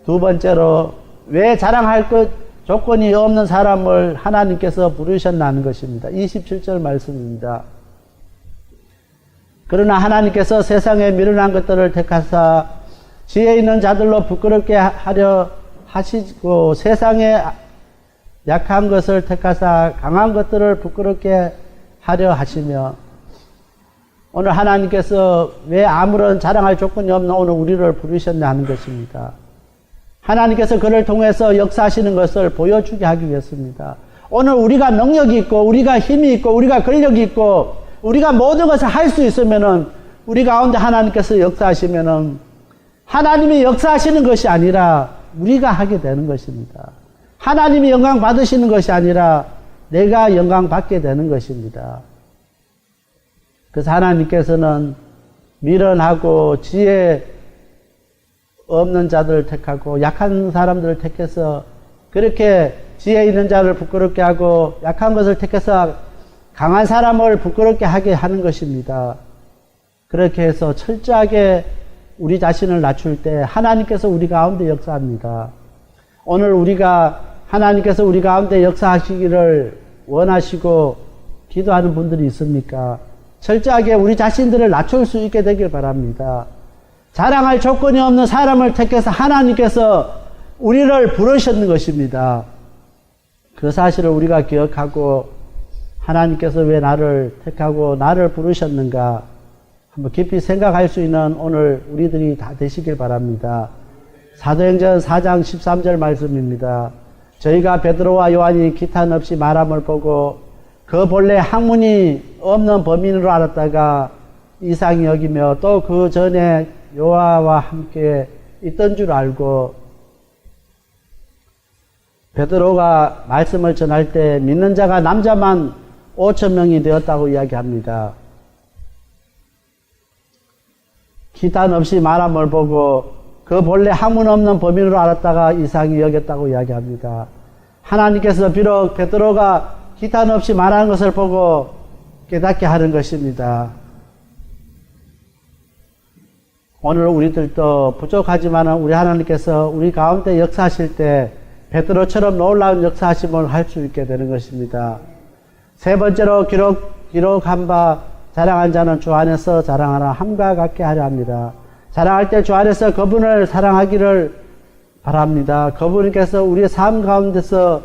두 번째로 왜 자랑할 것 조건이 없는 사람을 하나님께서 부르셨나는 것입니다. 27절 말씀입니다. 그러나 하나님께서 세상에 미련한 것들을 택하사 지혜 있는 자들로 부끄럽게 하려 하시고 세상에 약한 것을 택하사 강한 것들을 부끄럽게 하려 하시며 오늘 하나님께서 왜 아무런 자랑할 조건이 없는 오늘 우리를 부르셨냐 하는 것입니다. 하나님께서 그를 통해서 역사하시는 것을 보여주게 하기 위해서입니다. 오늘 우리가 능력이 있고 우리가 힘이 있고 우리가 권력이 있고 우리가 모든 것을 할 수 있으면은 우리 가운데 하나님께서 역사하시면은 하나님이 역사하시는 것이 아니라 우리가 하게 되는 것입니다. 하나님이 영광 받으시는 것이 아니라 내가 영광 받게 되는 것입니다. 그래서 하나님께서는 미련하고 지혜 없는 자들을 택하고 약한 사람들을 택해서 그렇게 지혜 있는 자를 부끄럽게 하고 약한 것을 택해서 강한 사람을 부끄럽게 하게 하는 것입니다. 그렇게 해서 철저하게 우리 자신을 낮출 때 하나님께서 우리 가운데 역사합니다. 오늘 하나님께서 우리 가운데 역사하시기를 원하시고 기도하는 분들이 있습니까? 철저하게 우리 자신들을 낮출 수 있게 되길 바랍니다. 자랑할 조건이 없는 사람을 택해서 하나님께서 우리를 부르셨는 것입니다. 그 사실을 우리가 기억하고 하나님께서 왜 나를 택하고 나를 부르셨는가 한번 깊이 생각할 수 있는 오늘 우리들이 다 되시길 바랍니다. 사도행전 4장 13절 말씀입니다. 저희가 베드로와 요한이 기탄 없이 말함을 보고 그 본래 학문이 없는 범인으로 알았다가 이상히 여기며 또 그 전에 요한과 함께 있던 줄 알고 베드로가 말씀을 전할 때 믿는 자가 남자만 5,000명이 되었다고 이야기합니다. 기탄 없이 말함을 보고 그 본래 학문 없는 범인으로 알았다가 이상히 여겼다고 이야기합니다. 하나님께서 비록 베드로가 기탄 없이 말하는 것을 보고 깨닫게 하는 것입니다. 오늘 우리들도 부족하지만 우리 하나님께서 우리 가운데 역사하실 때 베드로처럼 놀라운 역사하심을 할 수 있게 되는 것입니다. 세 번째로 기록한 바 자랑한 자는 주 안에서 자랑하라 함과 같게 하려 합니다. 자랑할 때 주 안에서 그분을 사랑하기를 바랍니다. 그분께서 우리의 삶 가운데서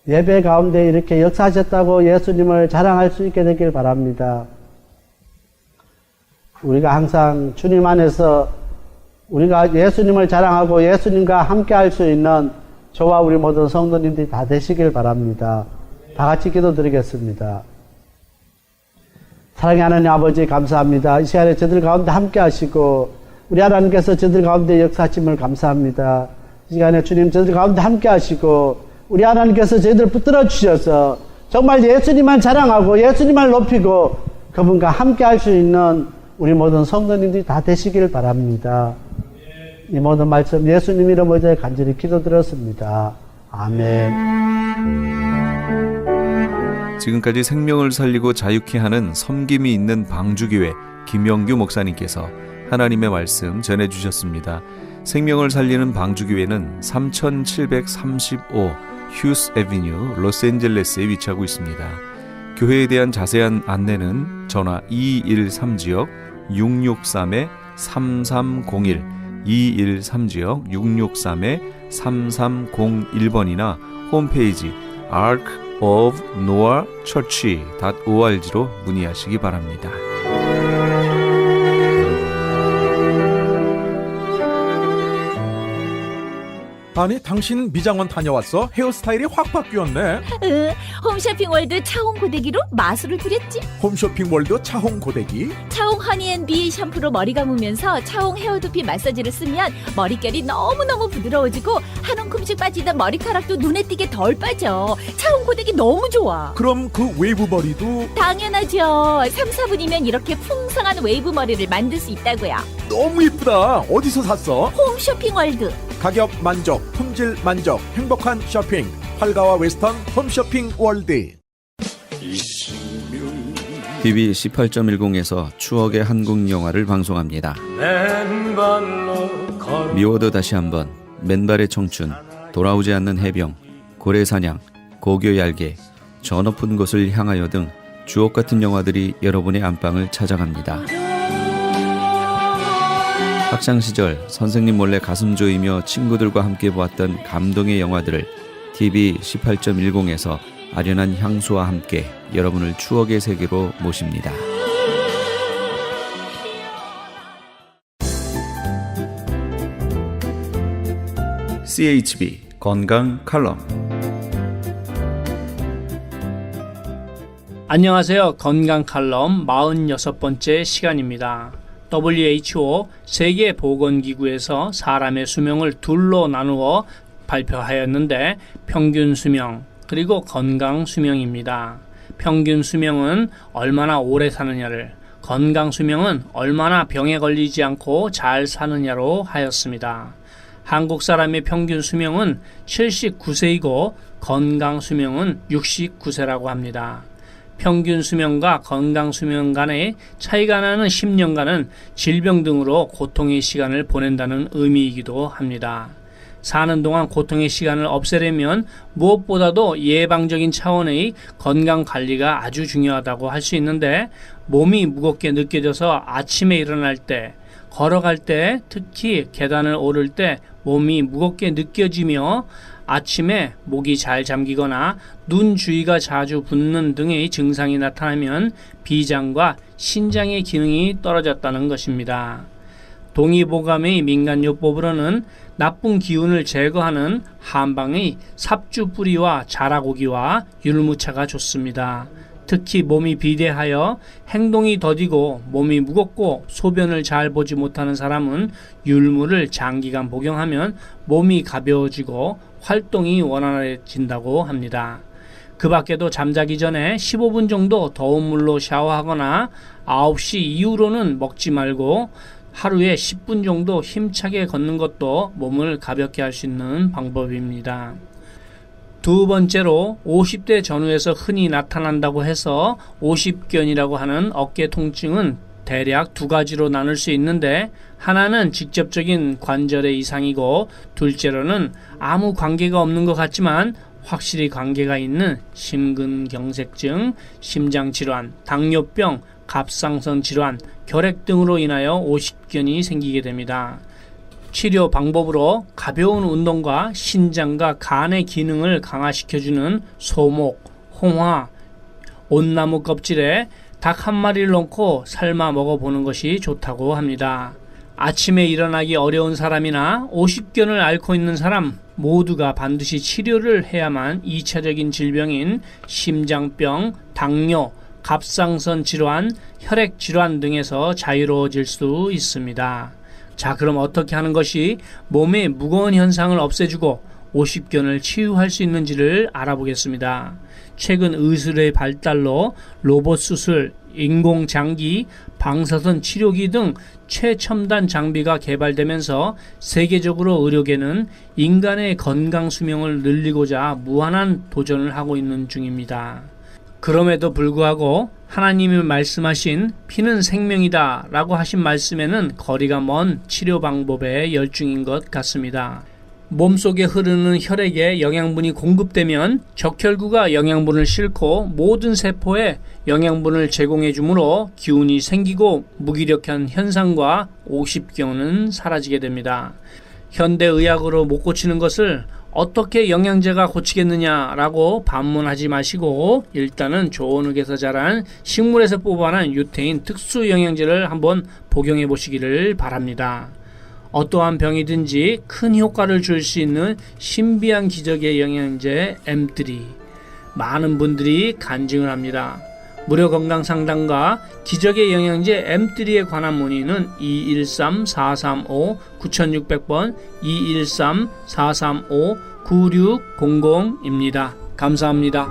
예배 가운데 이렇게 역사하셨다고 예수님을 자랑할 수 있게 되길 바랍니다. 우리가 항상 주님 안에서 우리가 예수님을 자랑하고 예수님과 함께 할 수 있는 저와 우리 모든 성도님들이 다 되시길 바랍니다. 다 같이 기도드리겠습니다. 사랑의 하나님 아버지 감사합니다. 이 시간에 저들 가운데 함께 하시고 우리 하나님께서 저들 가운데 역사하심을 감사합니다. 이 시간에 주님 저들 가운데 함께 하시고 우리 하나님께서 저희들을 붙들어 주셔서 정말 예수님만 자랑하고 예수님만 높이고 그분과 함께 할 수 있는 우리 모든 성도님들이 다 되시길 바랍니다. 이 모든 말씀 예수님 이름 의지해 간절히 기도드렸습니다. 아멘. 지금까지 생명을 살리고 자유케 하는 섬김이 있는 방주교회 김영규 목사님께서 하나님의 말씀 전해주셨습니다. 생명을 살리는 방주교회는 3735 휴스 애비뉴 로스앤젤레스에 위치하고 있습니다. 교회에 대한 자세한 안내는 전화 213지역 663-3301 213지역 663-3301번이나 홈페이지 arkofnoahchurch.org로 문의하시기 바랍니다. 아니 당신 미장원 다녀왔어? 헤어스타일이 확 바뀌었네. 홈쇼핑 월드 차홍 고데기로 마술을 부렸지. 홈쇼핑 월드 차홍 고데기. 차홍 허니앤비 샴푸로 머리 감으면서 차홍 헤어두피 마사지를 쓰면 머릿결이 너무너무 부드러워지고 한 움큼씩 빠지던 머리카락도 눈에 띄게 덜 빠져. 차홍 고데기 너무 좋아. 그럼 그 웨이브 머리도 당연하죠. 3, 4분이면 이렇게 풍성한 웨이브 머리를 만들 수 있다고요. 너무 이쁘다. 어디서 샀어? 홈쇼핑 월드. 가격 만족, 품질 만족, 행복한 쇼핑. 팔가와 웨스턴 홈쇼핑 월드. BB 18.10에서 추억의 한국 영화를 방송합니다. 미워도 다시 한번, 맨발의 청춘, 돌아오지 않는 해병, 고래사냥, 고교 얄개, 저 높은 곳을 향하여 등 주옥 같은 영화들이 여러분의 안방을 찾아갑니다. 학창시절 선생님 몰래 가슴 조이며 친구들과 함께 보았던 감동의 영화들을 TV 18.10에서 아련한 향수와 함께 여러분을 추억의 세계로 모십니다. CHB 건강 칼럼. 안녕하세요. 건강 칼럼 46번째 시간입니다. WHO 세계보건기구에서 사람의 수명을 둘로 나누어 발표하였는데 평균 수명 그리고 건강 수명입니다. 평균 수명은 얼마나 오래 사느냐를, 건강 수명은 얼마나 병에 걸리지 않고 잘 사느냐로 하였습니다. 한국 사람의 평균 수명은 79세이고 건강 수명은 69세라고 합니다. 평균 수명과 건강 수명 간의 차이가 나는 10년간은 질병 등으로 고통의 시간을 보낸다는 의미이기도 합니다. 사는 동안 고통의 시간을 없애려면 무엇보다도 예방적인 차원의 건강 관리가 아주 중요하다고 할 수 있는데, 몸이 무겁게 느껴져서 아침에 일어날 때, 걸어갈 때, 특히 계단을 오를 때 몸이 무겁게 느껴지며 아침에 목이 잘 잠기거나 눈 주위가 자주 붓는 등의 증상이 나타나면 비장과 신장의 기능이 떨어졌다는 것입니다. 동의보감의 민간요법으로는 나쁜 기운을 제거하는 한방의 삽주 뿌리와 자라고기와 율무차가 좋습니다. 특히 몸이 비대하여 행동이 더디고 몸이 무겁고 소변을 잘 보지 못하는 사람은 율무를 장기간 복용하면 몸이 가벼워지고 활동이 원활해진다고 합니다. 그 밖에도 잠자기 전에 15분 정도 더운 물로 샤워하거나 9시 이후로는 먹지 말고 하루에 10분 정도 힘차게 걷는 것도 몸을 가볍게 할 수 있는 방법입니다. 두 번째로 50대 전후에서 흔히 나타난다고 해서 50견이라고 하는 어깨 통증은 대략 두 가지로 나눌 수 있는데, 하나는 직접적인 관절의 이상이고 둘째로는 아무 관계가 없는 것 같지만 확실히 관계가 있는 심근경색증, 심장질환, 당뇨병, 갑상선 질환, 결핵 등으로 인하여 50견이 생기게 됩니다. 치료 방법으로 가벼운 운동과 신장과 간의 기능을 강화시켜주는 소목, 홍화, 온나무 껍질에 닭 한 마리를 넣고 삶아 먹어보는 것이 좋다고 합니다. 아침에 일어나기 어려운 사람이나 50견을 앓고 있는 사람 모두가 반드시 치료를 해야만 2차적인 질병인 심장병, 당뇨, 갑상선 질환, 혈액 질환 등에서 자유로워질 수 있습니다. 자, 그럼 어떻게 하는 것이 몸의 무거운 현상을 없애주고 50견을 치유할 수 있는지를 알아보겠습니다. 최근 의술의 발달로 로봇 수술, 인공장기, 방사선 치료기 등 최첨단 장비가 개발되면서 세계적으로 의료계는 인간의 건강 수명을 늘리고자 무한한 도전을 하고 있는 중입니다. 그럼에도 불구하고 하나님이 말씀하신 피는 생명이다 라고 하신 말씀에는 거리가 먼 치료 방법에 열중인 것 같습니다. 몸속에 흐르는 혈액에 영양분이 공급되면 적혈구가 영양분을 싣고 모든 세포에 영양분을 제공해 주므로 기운이 생기고 무기력한 현상과 50견은 사라지게 됩니다. 현대의학으로 못 고치는 것을 어떻게 영양제가 고치겠느냐라고 반문하지 마시고 일단은 좋은 흙에서 자란 식물에서 뽑아낸 유태인 특수 영양제를 한번 복용해 보시기를 바랍니다. 어떠한 병이든지 큰 효과를 줄 수 있는 신비한 기적의 영양제 M3. 많은 분들이 간증을 합니다. 무료 건강 상담과 기적의 영양제 M3에 관한 문의는 213-435-9600번 213-435-9600입니다. 감사합니다.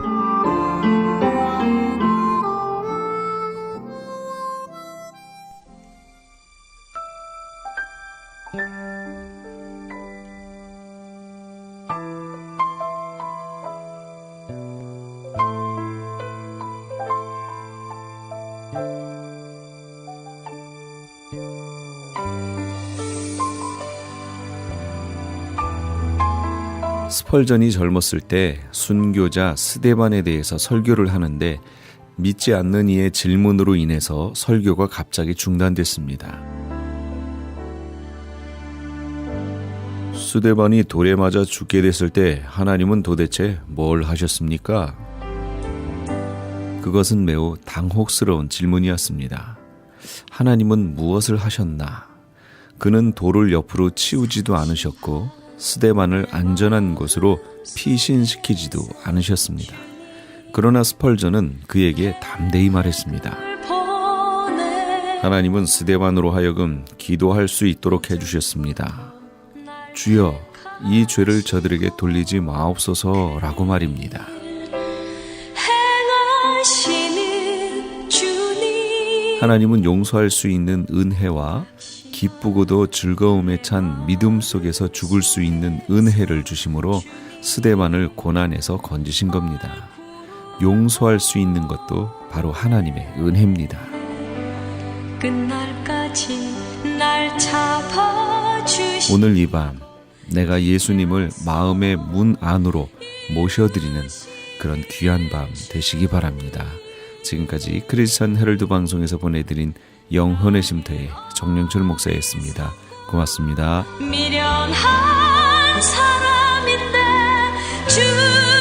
스펄전이 젊었을 때 순교자 스데반에 대해서 설교를 하는데 믿지 않는 이의 질문으로 인해서 설교가 갑자기 중단됐습니다. 스데반이 돌에 맞아 죽게 됐을 때 하나님은 도대체 뭘 하셨습니까? 그것은 매우 당혹스러운 질문이었습니다. 하나님은 무엇을 하셨나? 그는 돌을 옆으로 치우지도 않으셨고 스데반을 안전한 곳으로 피신시키지도 않으셨습니다. 그러나 스펄전은 그에게 담대히 말했습니다. 하나님은 스데반으로 하여금 기도할 수 있도록 해주셨습니다. 주여, 이 죄를 저들에게 돌리지 마옵소서라고 말입니다. 하나님은 용서할 수 있는 은혜와 기쁘고도 즐거움에 찬 믿음 속에서 죽을 수 있는 은혜를 주심으로 스데반을 고난에서 건지신 겁니다. 용서할 수 있는 것도 바로 하나님의 은혜입니다. 오늘 이 밤 내가 예수님을 마음의 문 안으로 모셔드리는 그런 귀한 밤 되시기 바랍니다. 지금까지 크리스천 헤럴드 방송에서 보내드린 영혼의 쉼터의 정영철 목사였습니다. 고맙습니다. 미련한 사람인데 주